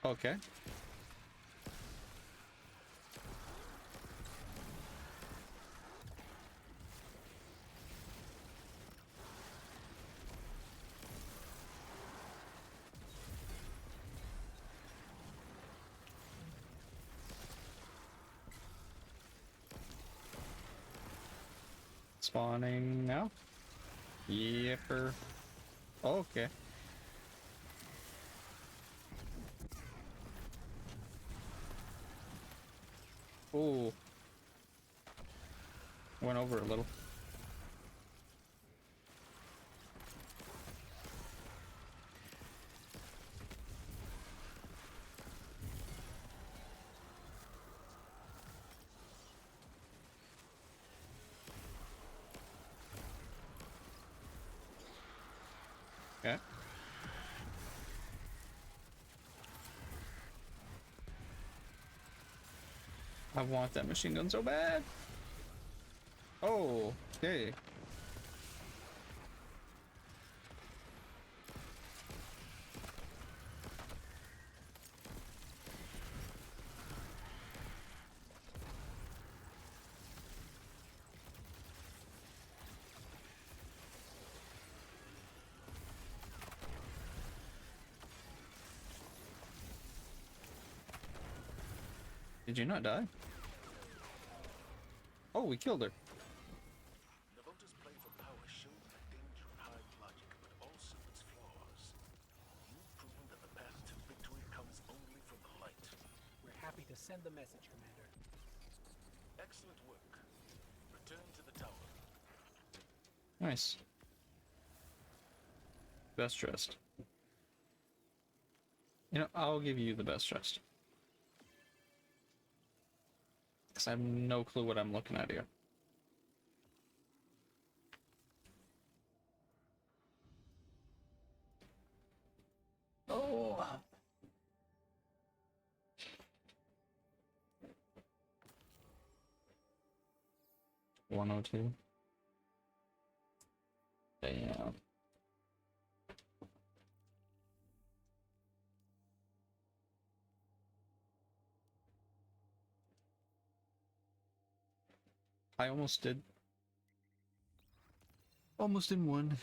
Okay. Spawning now? Yepper. Okay. Ooh. Went over a little. Okay. I want that machine gun so bad. Oh, okay. Did you not die? Oh, we killed her. The voters' play for power showed the danger of hive logic, but also its flaws. You've proven that the path to victory comes only from the light. We're happy to send the message, Commander. Excellent work. Return to the tower. Nice. Best dressed. You know, I'll give you the best dressed. Because I have no clue what I'm looking at here. Oh. $102. Damn. I almost did. Almost in one.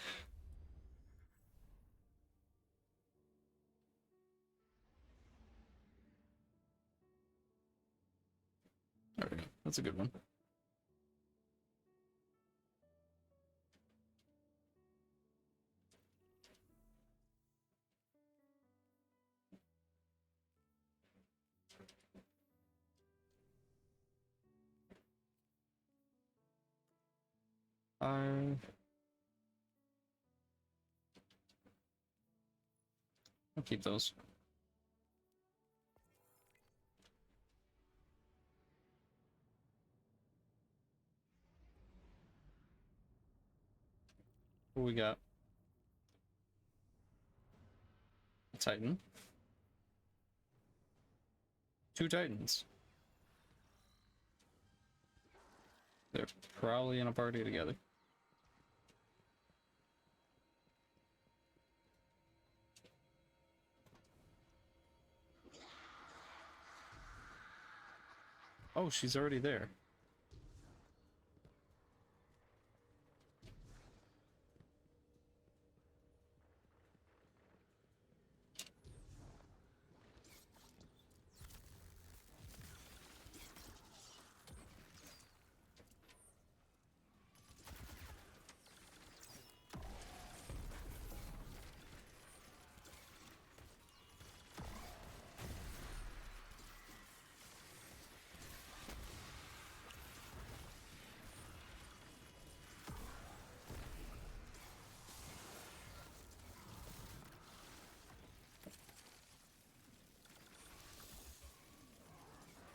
There we go. That's a good one. I I'll keep those. What we got? A Titan. 2 Titans. They're probably in a party together. Oh, she's already there.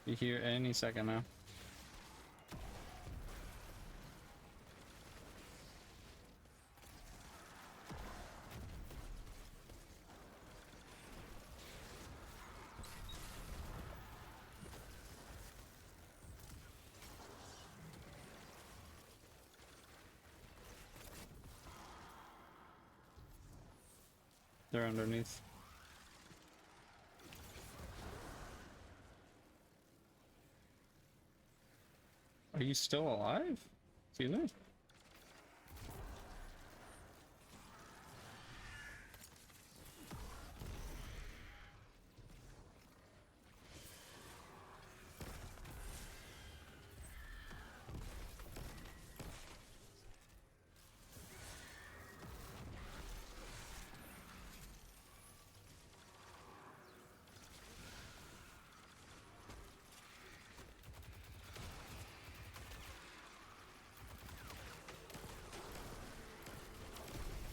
Be here any second now. They're underneath. Are you still alive? Excuse me?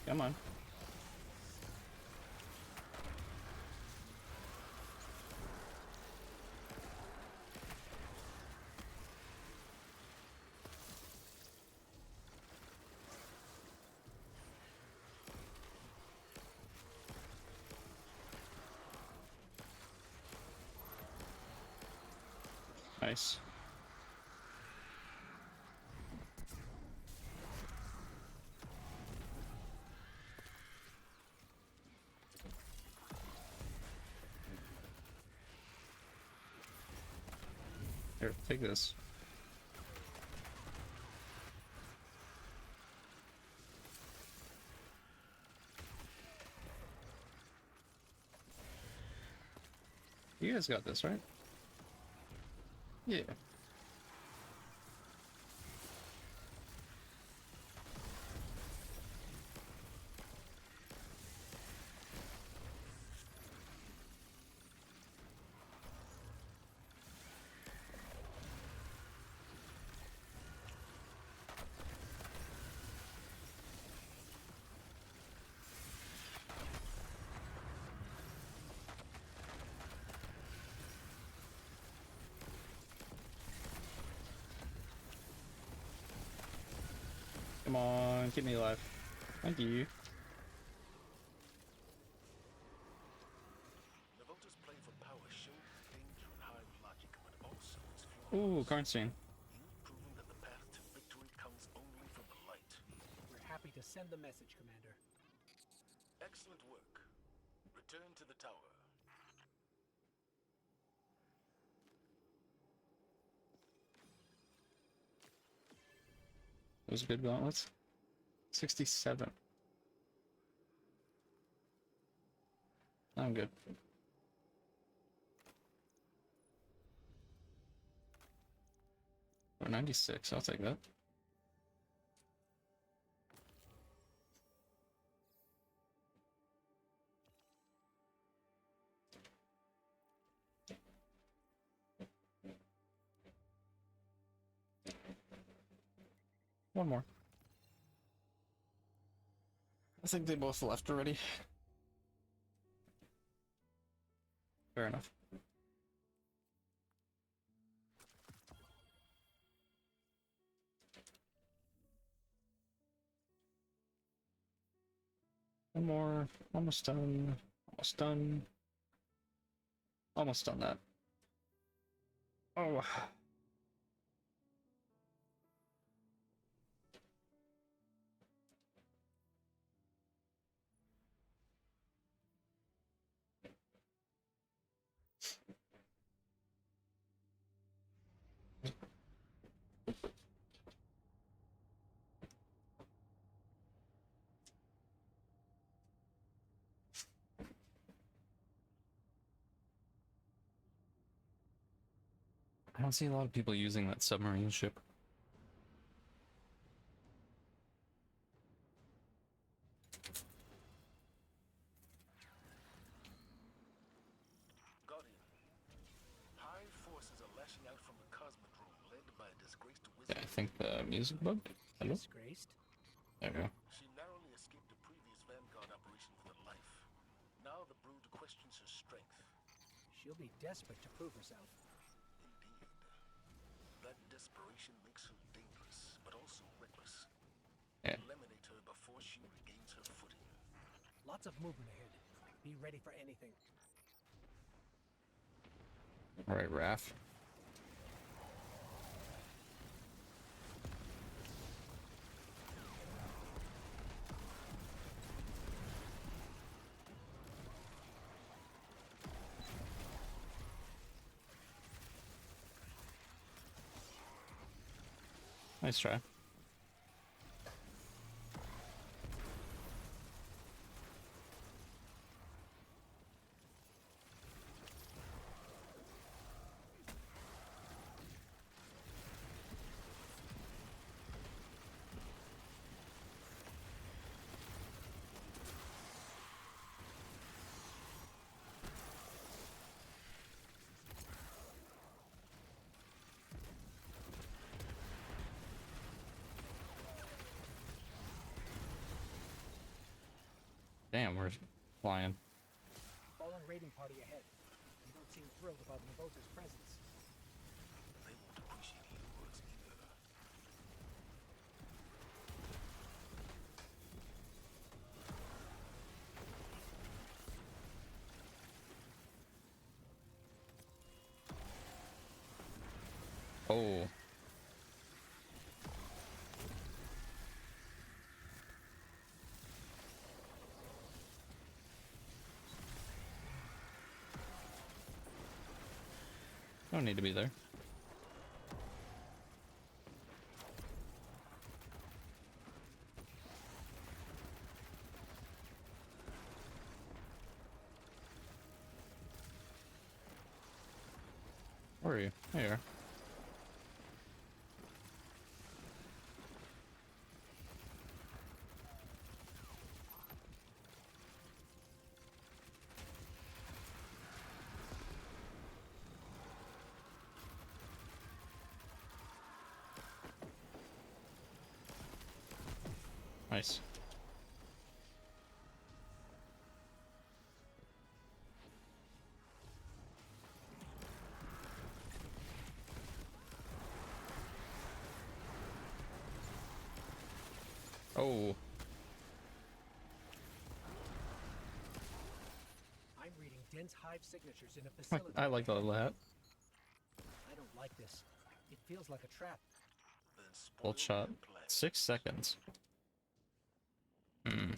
Come on. Nice. Here, take this. You guys got this, right? Yeah. Come on, keep me alive. Thank you. The voters play for power showed its danger and high logic, but also its flaws. Ooh, current scene. You've proven that the path to victory comes only from the light. We're happy to send the message, Commander. Excellent work. Return to the tower. Those good gauntlets. 67. I'm good. Or 96, I'll take that. One more. I think they both left already. Fair enough. One more. Almost done. Almost done. Almost done that. Oh. I don't see a lot of people using that submarine ship. Guardian, high forces are lashing out from the Cosmodrome, led by a disgraced Yeah, wizard. I think the music bugged. Hello? Disgraced? There we go. She narrowly escaped a previous Vanguard operation with her life. Now the Brood questions her strength. She'll be desperate to prove herself. Indeed. That desperation makes her dangerous, but also reckless. Yeah. Eliminate her before she regains her footing. Lots of movement ahead. Be ready for anything. All right, Raph. Nice try. Damn, we're flying. Fallen raiding party ahead. You don't seem thrilled about Navota's presence. They won't appreciate yours either. Oh. Don't need to be there. Where are you? There you are. Nice. Oh. I'm reading dense hive signatures in a facility. I like all that. I don't like this. It feels like a trap. Then spoil Bolt shot. their plan. 6 seconds. Hmm.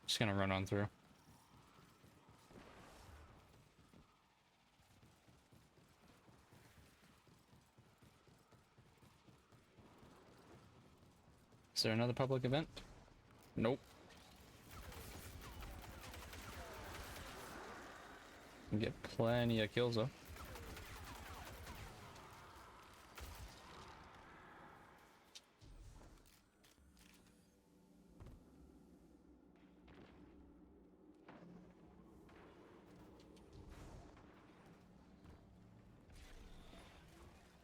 Just gonna run on through. Is there another public event? Nope. Can get plenty of kills though.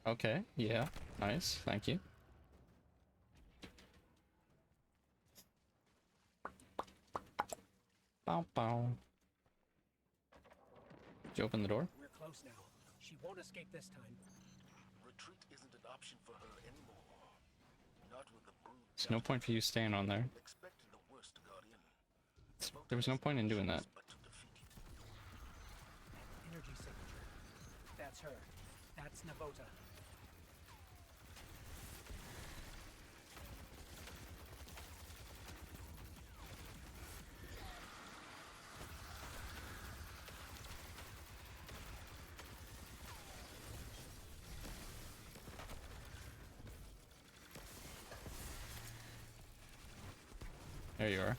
Okay, yeah, nice, thank you. Bow bow. Did you open the door? We're close now. She won't escape this time. Retreat isn't an option for her anymore. Not with the brood. There's no point for you staying on there. Expecting the worst, Guardian. There was no point in doing that. But to defeat it. Energy signature. That's her. That's Navota. There you are.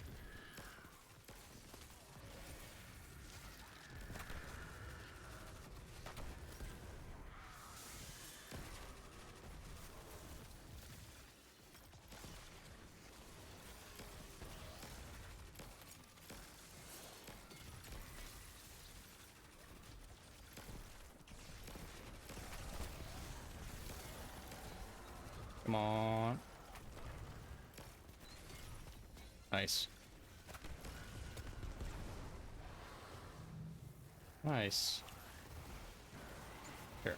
Come on. Nice. Nice. Here.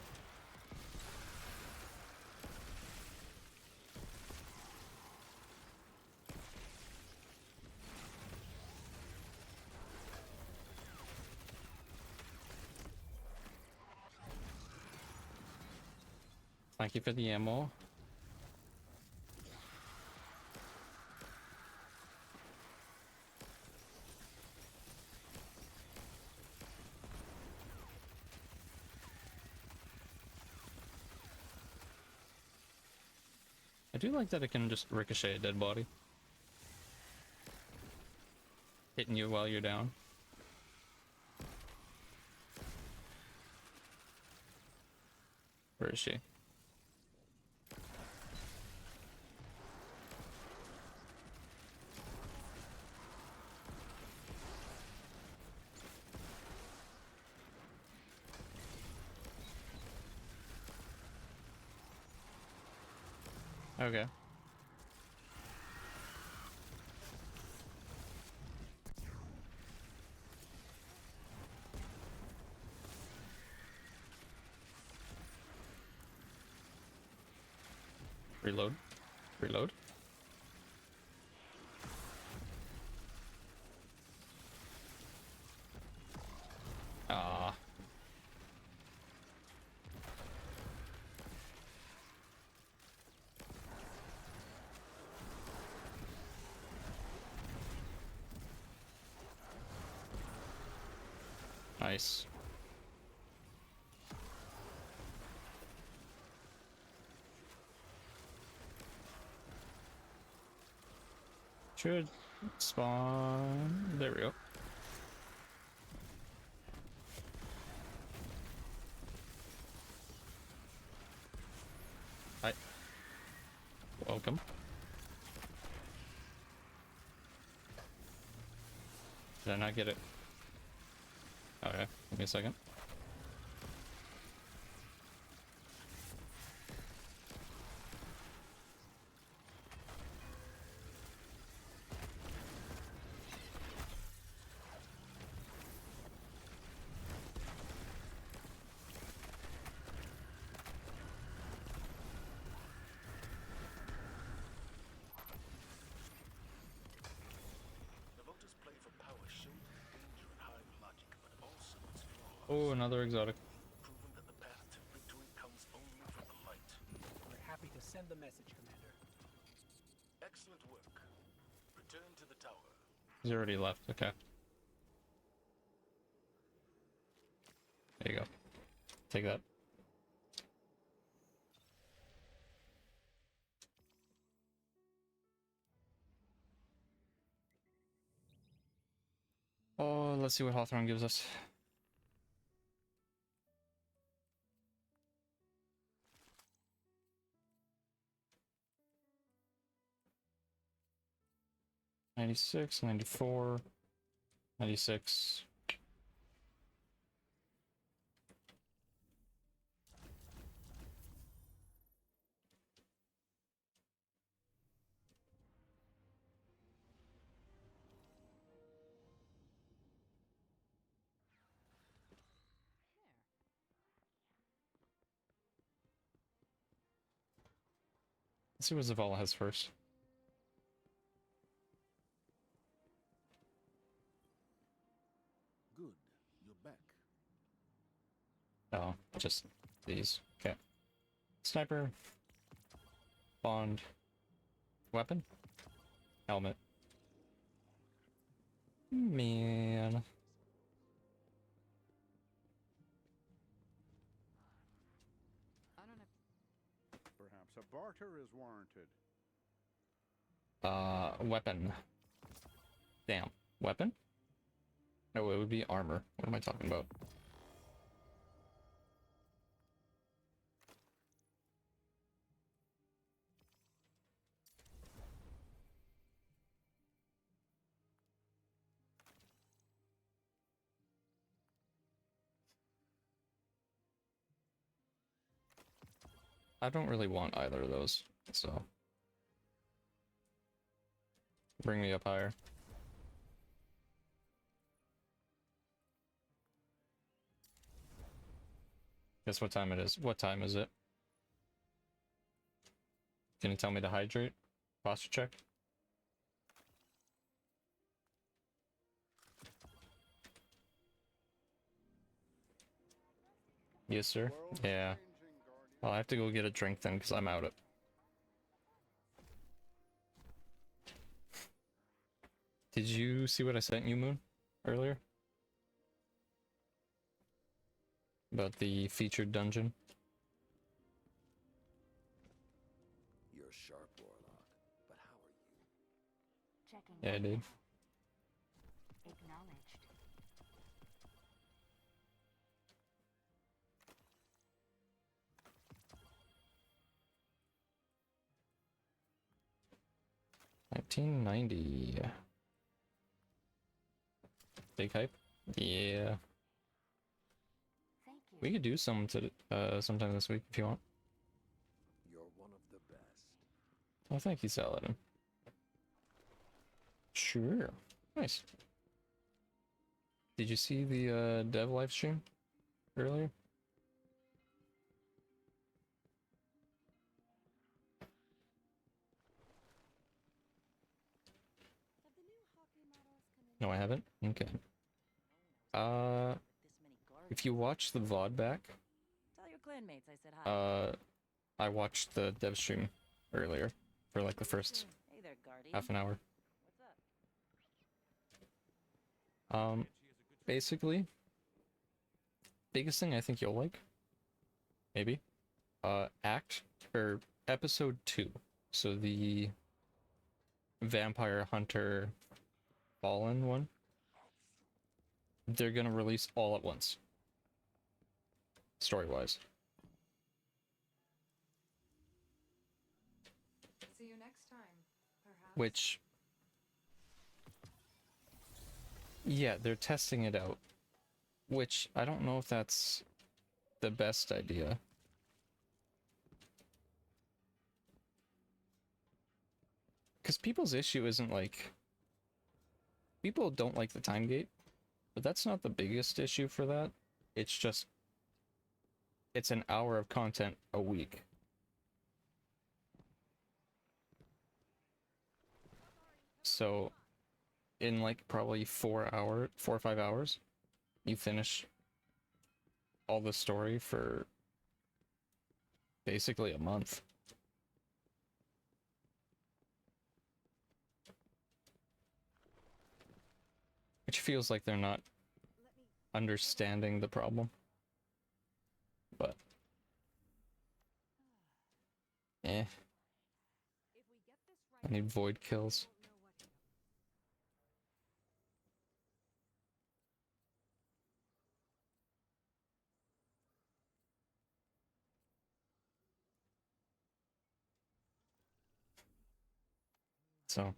Thank you for the ammo. I do like that it can just ricochet a dead body. Hitting you while you're down. Where is she? Okay. Reload. Reload. Ah. Nice. Should spawn. There we go. Hi. Welcome. Did I not get it? Okay, give me a second. Navota's play for power showed the danger in hive logic, but also its flaws. Oh, another exotic. Proven that the path to victory comes only from the light. We're happy to send the message, Commander. Excellent work. Return to the tower. He's already left. Okay. There you go. Take that. Oh, let's see what Hawthorne gives us. $96, $94, $96. Let's see what Zavala has first. Good, you're back. Oh, just these. Okay. Sniper. Bond. Weapon. Helmet. Man. I don't have. Perhaps a barter is warranted. Weapon. Damn. Weapon? No, it would be armor. What am I talking about? I don't really want either of those, so bring me up higher. Guess what time it is? What time is it? Can you tell me to hydrate? Posture check? Yes, sir. Yeah. I'll have to go get a drink then, because I'm out it. Did you see what I sent you, Moon, earlier? About the featured dungeon? You're sharp, Warlock. But how are you? Checking. Yeah, I did. Acknowledged. $19.90. Big hype? Yeah. Thank you. We could do some sometime this week if you want. You're one of the best. Oh, thank you, Saladin. Sure. Nice. Did you see the dev live stream earlier? No, I haven't? Okay. If you watch the VOD back, Tell your clanmates I said hi. I watched the dev stream earlier for like the first Hey there, Guardian. half an hour. What's up? Basically, biggest thing I think you'll like, maybe, episode 2. So the Vampire Hunter Fallen one. They're gonna release all at once. Story-wise. See you next time, perhaps. Which, yeah, they're testing it out. Which, I don't know if that's the best idea. Because people's issue isn't like... People don't like the time gate, but that's not the biggest issue for that. It's just... It's an hour of content a week. So, in like probably 4 or 5 hours, you finish all the story for basically a month. Which feels like they're not understanding the problem. But I need void kills. So,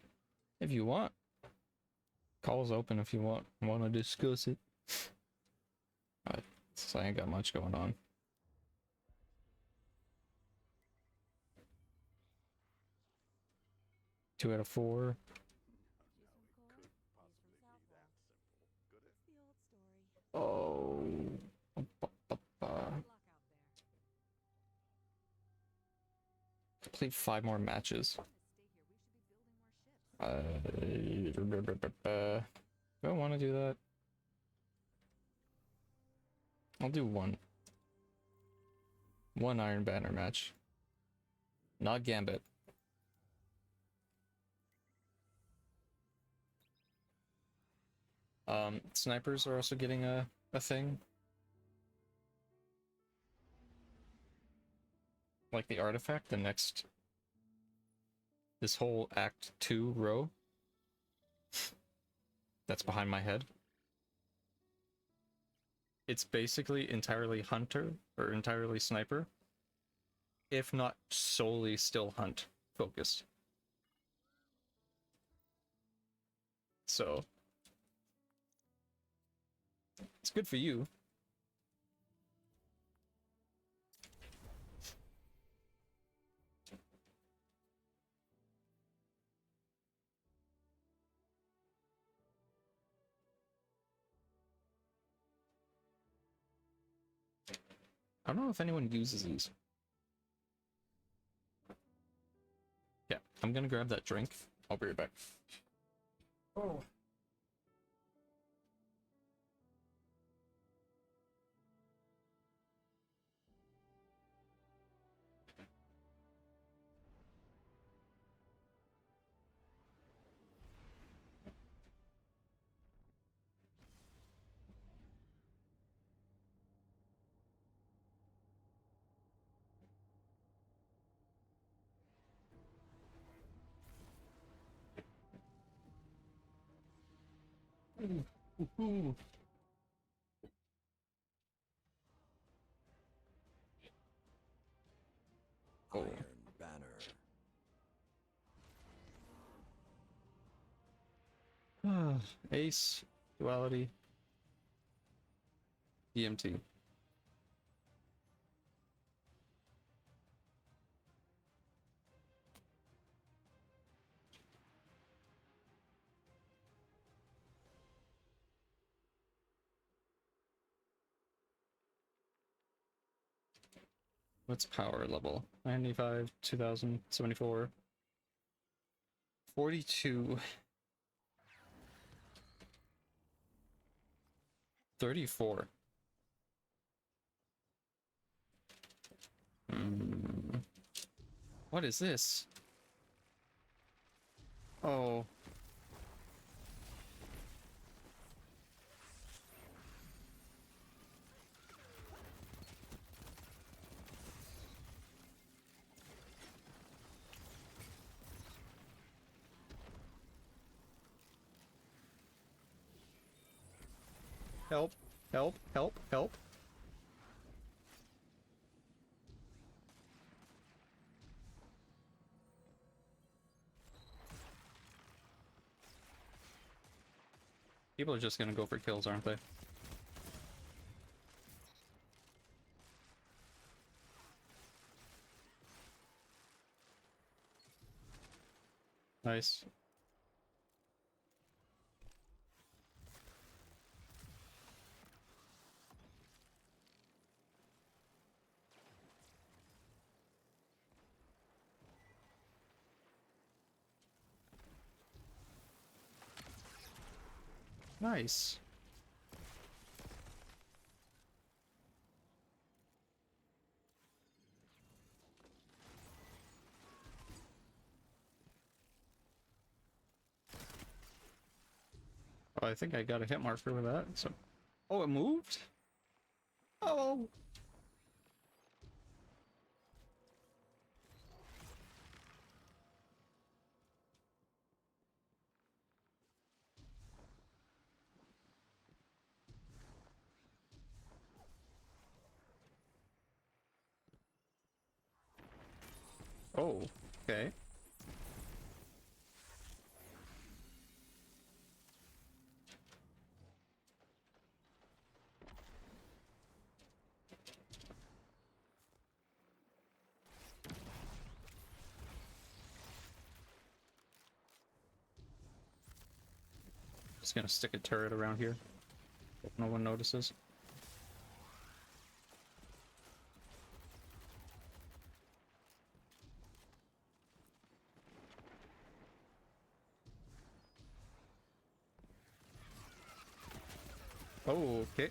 if you want, call's open if you want to discuss it. So I ain't got much going on. Two out of 4. Oh. complete 5 more matches. Do I want to do that? I'll do one. One Iron Banner match. Not Gambit. Snipers are also getting a thing. Like the artifact, the next... This whole Act 2 row. That's behind my head. It's basically entirely hunter, or entirely sniper. If not solely still hunt focused. So... It's good for you. I don't know if anyone uses these. Yeah, I'm gonna grab that drink. I'll be right back. Oh. Ooh. Iron Banner. Ace, duality, EMT. What's power level? 95, 2074, 42, 34. What is this? Oh. Help, help, help, help. People are just gonna go for kills, aren't they? Nice. Nice. Oh, I think I got a hit marker with that. So, oh, it moved? Oh. Oh, okay. Just gonna stick a turret around here. Hope no one notices. Oh, okay.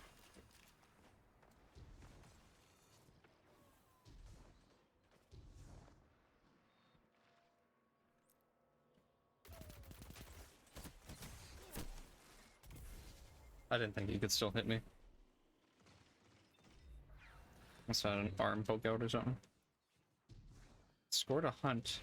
I didn't think you could still hit me. That's not an arm poke out or something. Scored a hunt.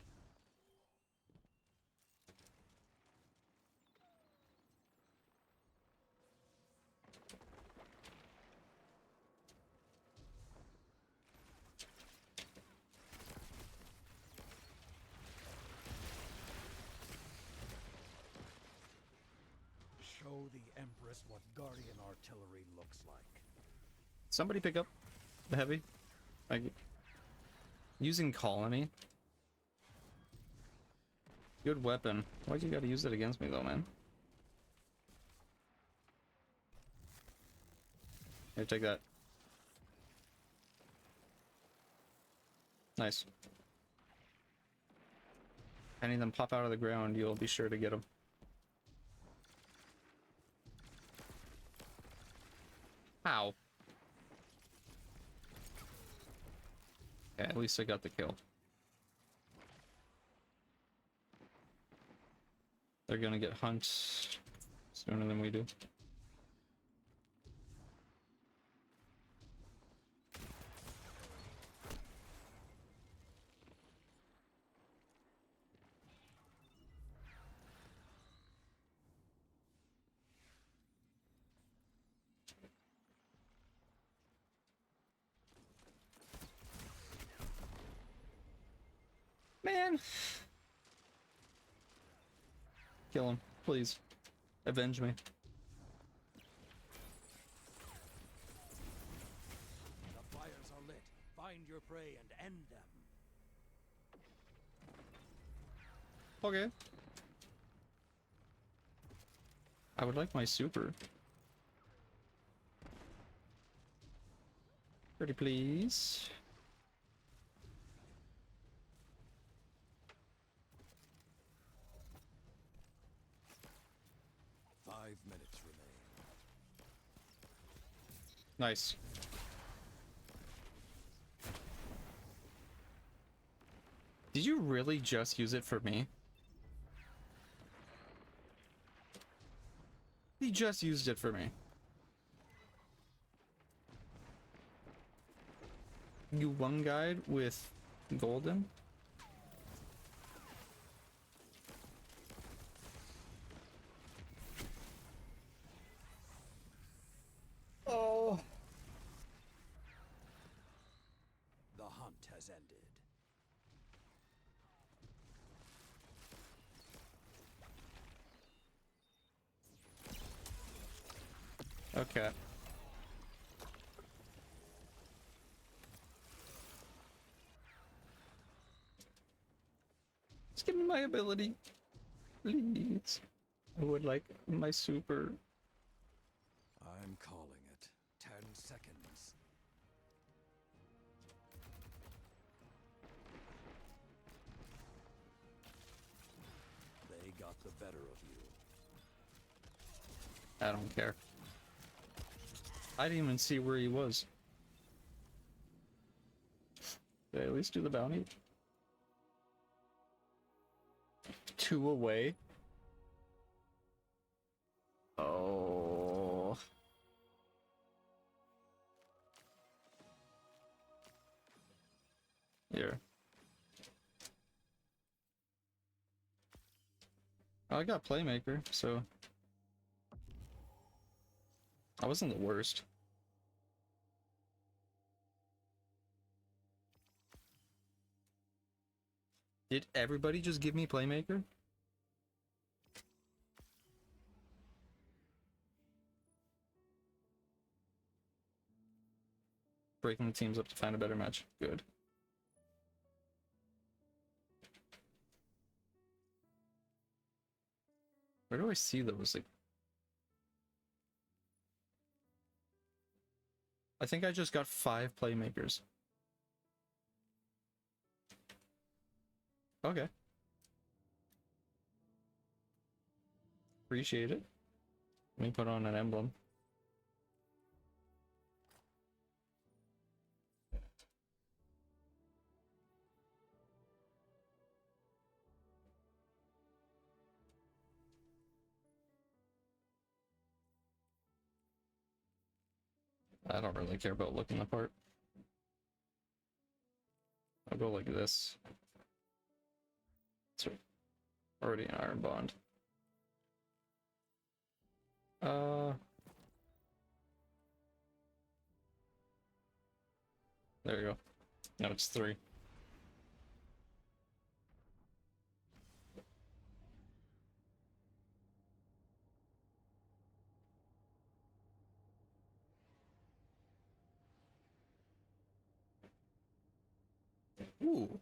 Show the Empress what Guardian artillery looks like. Somebody pick up the heavy. Like, using colony. Good weapon. Why'd you gotta use it against me though, man? Here, take that. Nice. Any of them pop out of the ground, you'll be sure to get them. How? Okay, at least I got the kill. They're gonna get hunt sooner than we do. Man! Kill him, please. Avenge me. The fires are lit. Find your prey and end them. Okay. I would like my super. Pretty please. Minutes remain. Nice. Did you really just use it for me? He just used it for me. You one guide with golden? Oh. The hunt has ended. Okay. Just give me my ability. Please. I would like my super. I'm calling it. 10 seconds. They got the better of you. I don't care. I didn't even see where he was. Did I at least do the bounty? 2 away. Oh. Here. I got Playmaker, so I wasn't the worst. Did everybody just give me Playmaker? Breaking the teams up to find a better match. Good. Where do I see those? Like, I think I just got 5 Playmakers. Okay. Appreciate it. Let me put on an emblem. I don't really care about looking the part. I'll go like this. It's already an iron bond. There you go. Now it's 3. Ooh.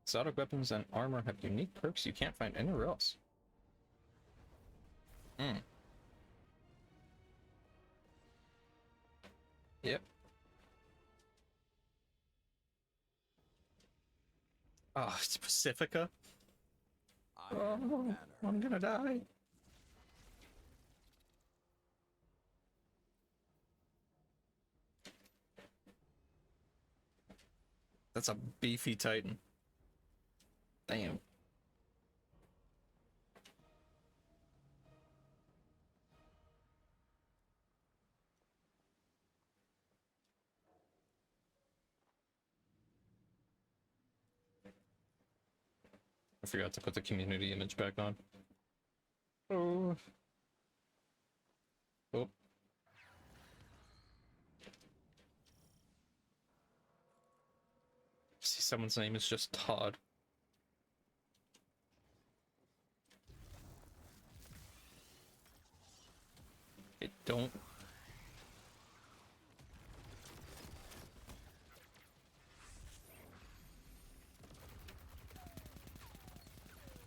Exotic weapons and armor have unique perks you can't find anywhere else. Yep. Oh, it's Pacifica. Oh, I'm gonna die. That's a beefy Titan. Damn. I forgot to put the community image back on. Oh. Oh. See, someone's name is just Todd. I don't.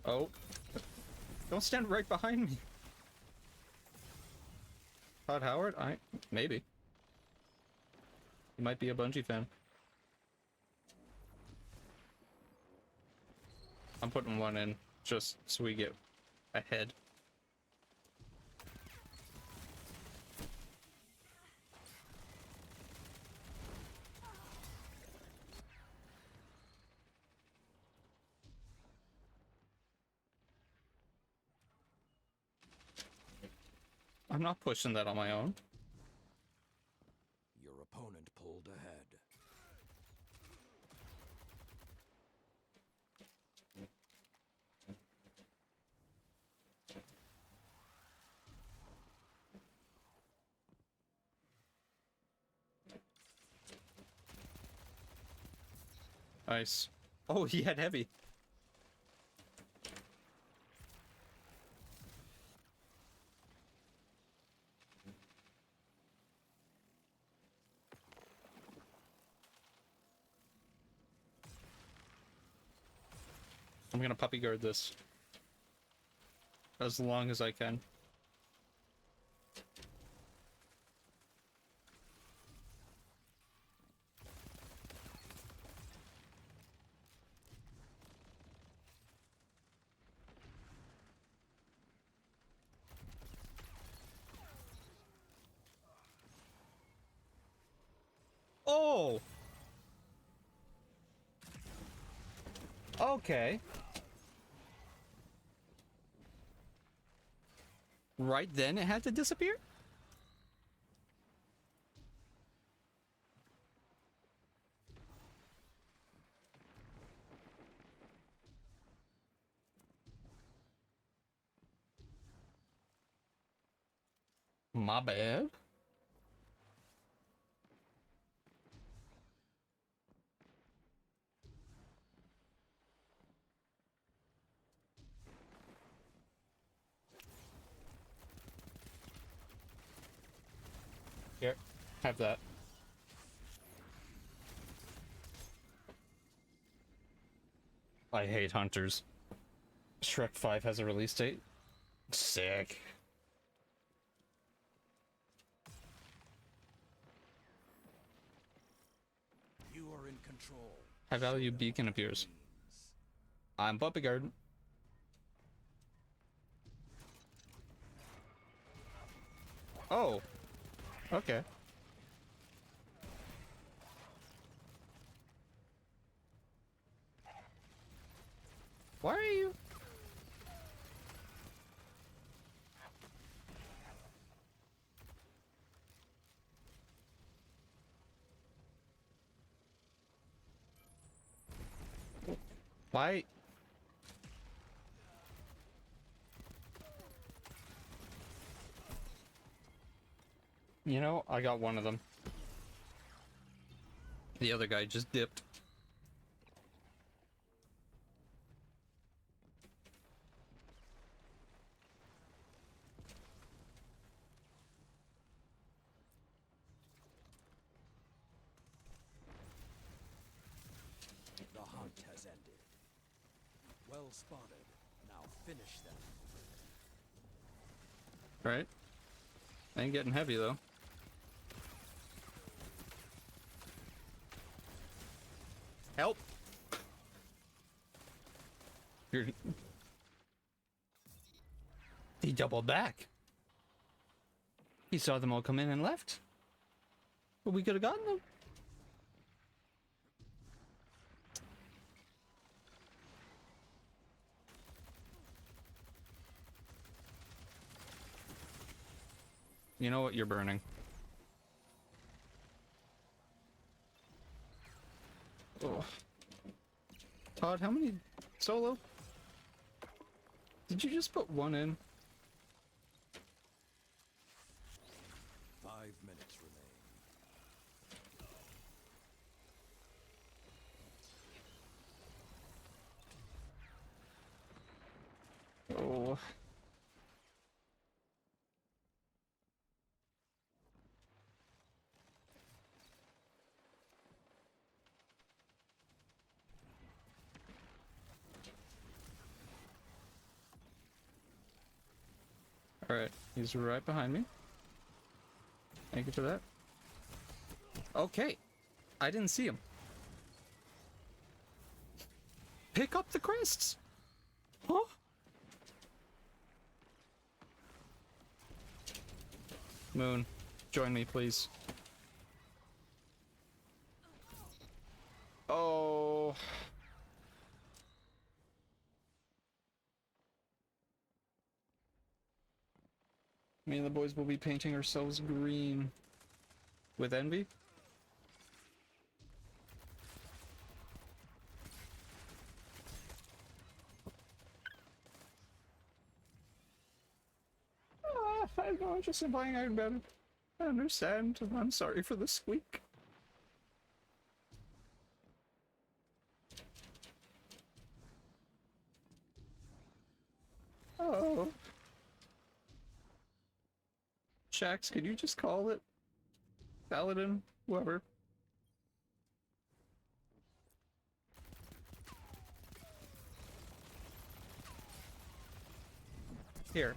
Oh. Don't stand right behind me. Todd Howard? Maybe. He might be a Bungie fan. I'm putting one in just so we get ahead. I'm not pushing that on my own. Your opponent pulled ahead. Nice. Oh, he had heavy. I'm gonna puppy guard this as long as I can. Oh! Okay. Right then it had to disappear? My bad. Here, have that. I hate hunters. Shrek 5 has a release date. Sick. You are in control. High value beacon appears. I'm puppy guard. Oh. Okay. Why are you? Why? You know, I got one of them. The other guy just dipped. The hunt has ended. Well spotted. Now finish them. Right? Ain't getting heavy though. Help! You're... He doubled back. He saw them all come in and left. But we could have gotten them. You know what? You're burning. Oh. Todd, how many solo? Did you just put one in? 5 minutes remain. Oh. Alright, he's right behind me. Thank you for that. Okay. I didn't see him. Pick up the crests! Huh? Moon, join me, please. Oh. Me and the boys will be painting ourselves green. With envy? I know, just implying I'd better. I understand. I'm sorry for the squeak. Oh. Shax, could you just call it? Paladin? Whoever. Here.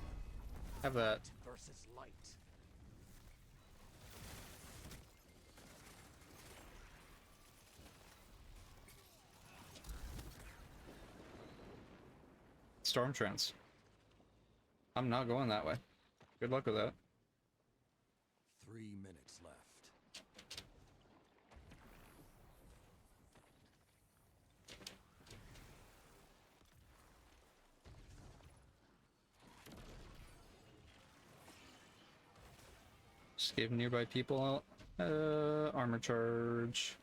Have that. Versus light. Storm Trance. I'm not going that way. Good luck with that. 3 minutes left. Just gave nearby people armor charge.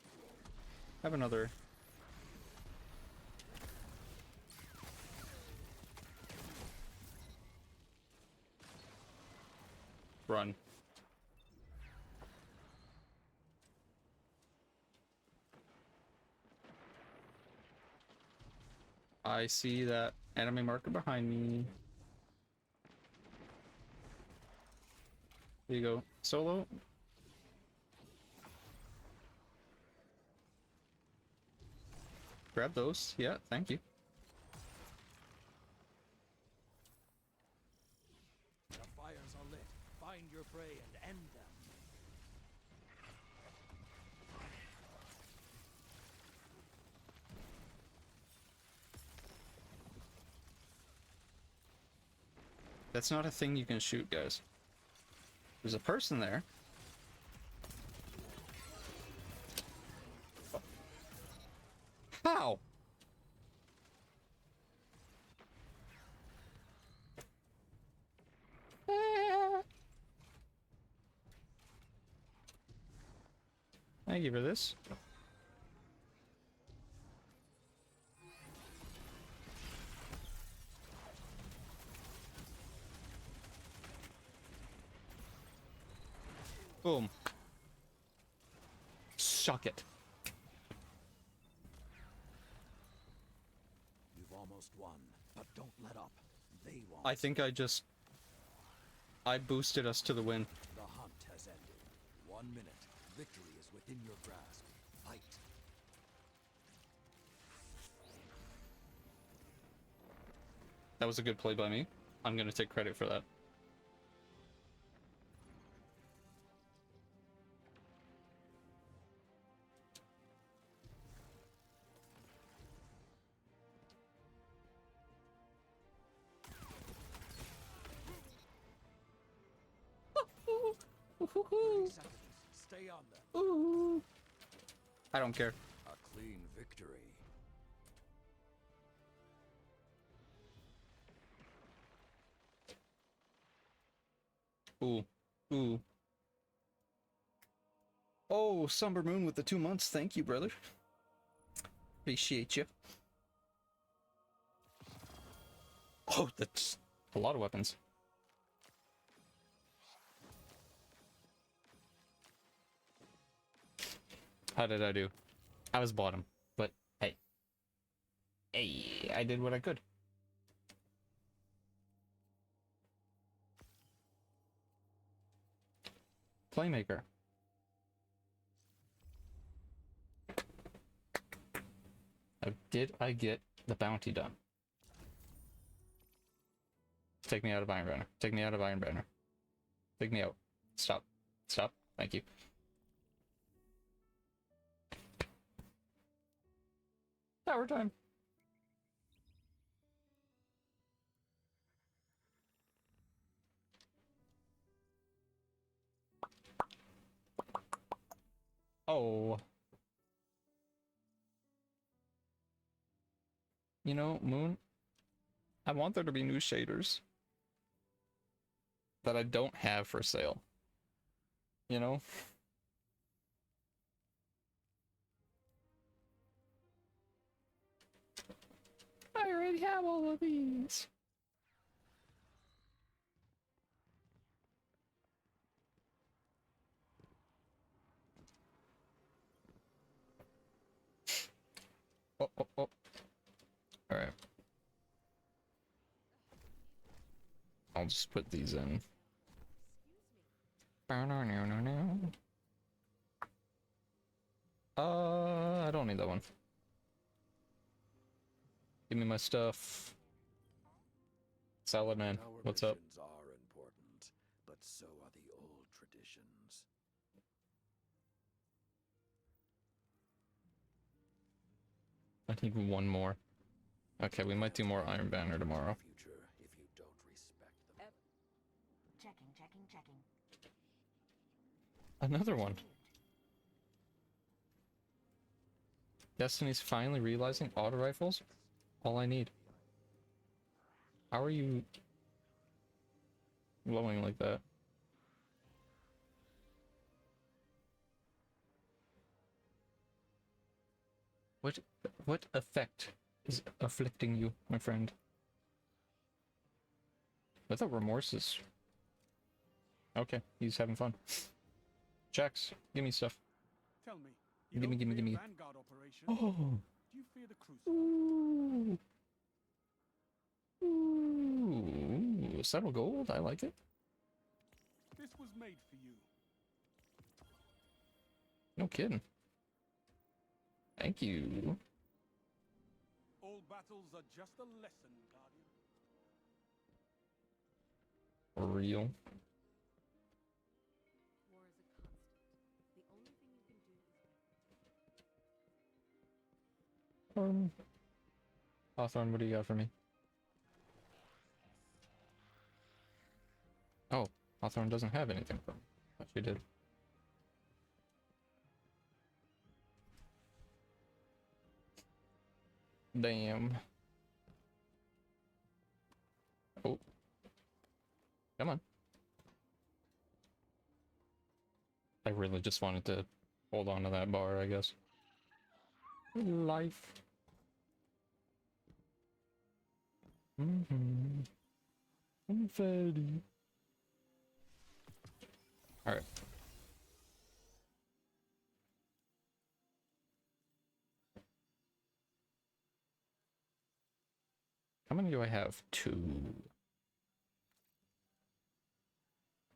Have another. Run. I see that enemy marker behind me. There you go. Solo. Grab those. Yeah, thank you. The fires are lit. Find your prey and end them. That's not a thing you can shoot, guys. There's a person there. How? Thank you for this. Boom. Suck it. You've almost won, but don't let up. They won't. I think I boosted us to the win. The hunt has ended. 1 minute. Victory is within your grasp. Fight. That was a good play by me. I'm gonna take credit for that. Stay on them. I don't care. A clean victory. Ooh. Ooh. Oh, Somber Moon with the 2 months. Thank you, brother. Appreciate you. Oh, that's a lot of weapons. How did I do? I was bottom, but hey. Hey, I did what I could. Playmaker. How did I get the bounty done? Take me out of Iron Banner. Take me out of Iron Banner. Take me out. Stop. Stop. Thank you. Tower time. Oh. You know, Moon, I want there to be new shaders that I don't have for sale. You know? I already have all of these. Oh, oh, oh. Alright. I'll just put these in. I don't need that one. Give me my stuff. Salad Man, Our what's up? missions are important, but so are the old traditions. I need one more. Okay, we might do more Iron Banner tomorrow. Future, if you don't respect them. Checking. Another one. Destiny's finally realizing auto rifles? All I need. How are you glowing like that? What effect is afflicting you, my friend? I thought remorse is... Okay, he's having fun. Checks, give me stuff. Tell me, Gimme. Vanguard operation. Oh! Do you fear the Crucible? Ooh! Ooh! Subtle gold, I like it. This was made for you. No kidding. Thank you. All battles are just a lesson, Guardian. For real. War is a constant. The only thing you can do is Hawthorne, what do you got for me? Oh, Hawthorne doesn't have anything for me. Thought she did. Damn. Oh. Come on. I really just wanted to hold on to that bar, I guess. Life. Confetti. Alright. How many do I have? 2.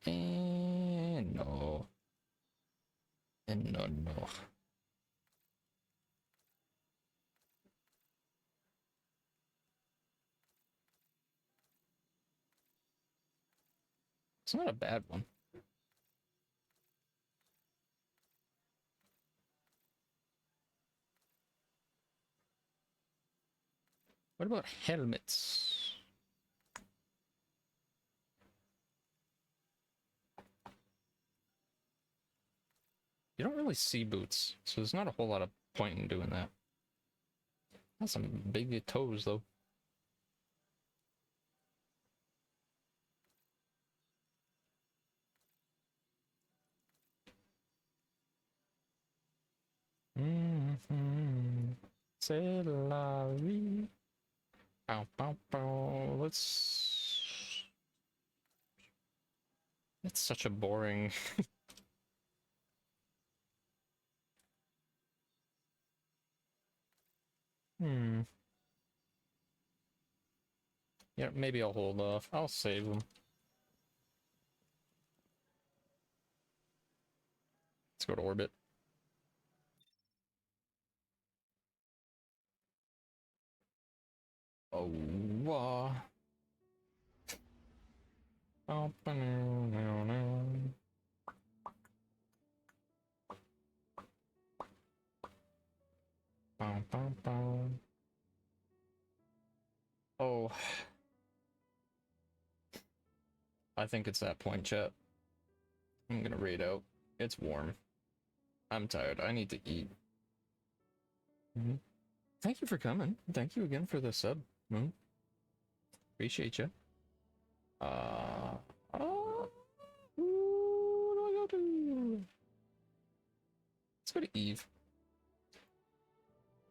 And no. And no, no. It's not a bad one. What about helmets? You don't really see boots, so there's not a whole lot of point in doing that. That's some big toes, though. C'est la vie. Bow, bow, bow. Let's... It's such a boring... Yeah, maybe I'll hold off. I'll save them. Let's go to orbit. Oh, wow. Oh, oh. I think it's that point, chat. I'm gonna raid out. It's warm. I'm tired. I need to eat. Thank you for coming. Thank you again for the sub, Moon. Appreciate you. Who do I go to? Let's go to Eve.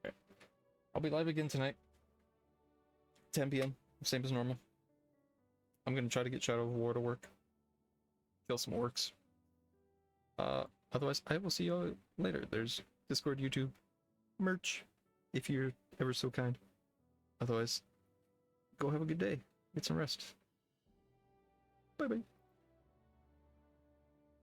Okay. I'll be live again tonight. 10 p.m. Same as normal. I'm gonna try to get Shadow of War to work. Kill some orcs. Otherwise, I will see you all later. There's Discord, YouTube, merch, if you're ever so kind. Otherwise, go have a good day. Get some rest. Bye-bye.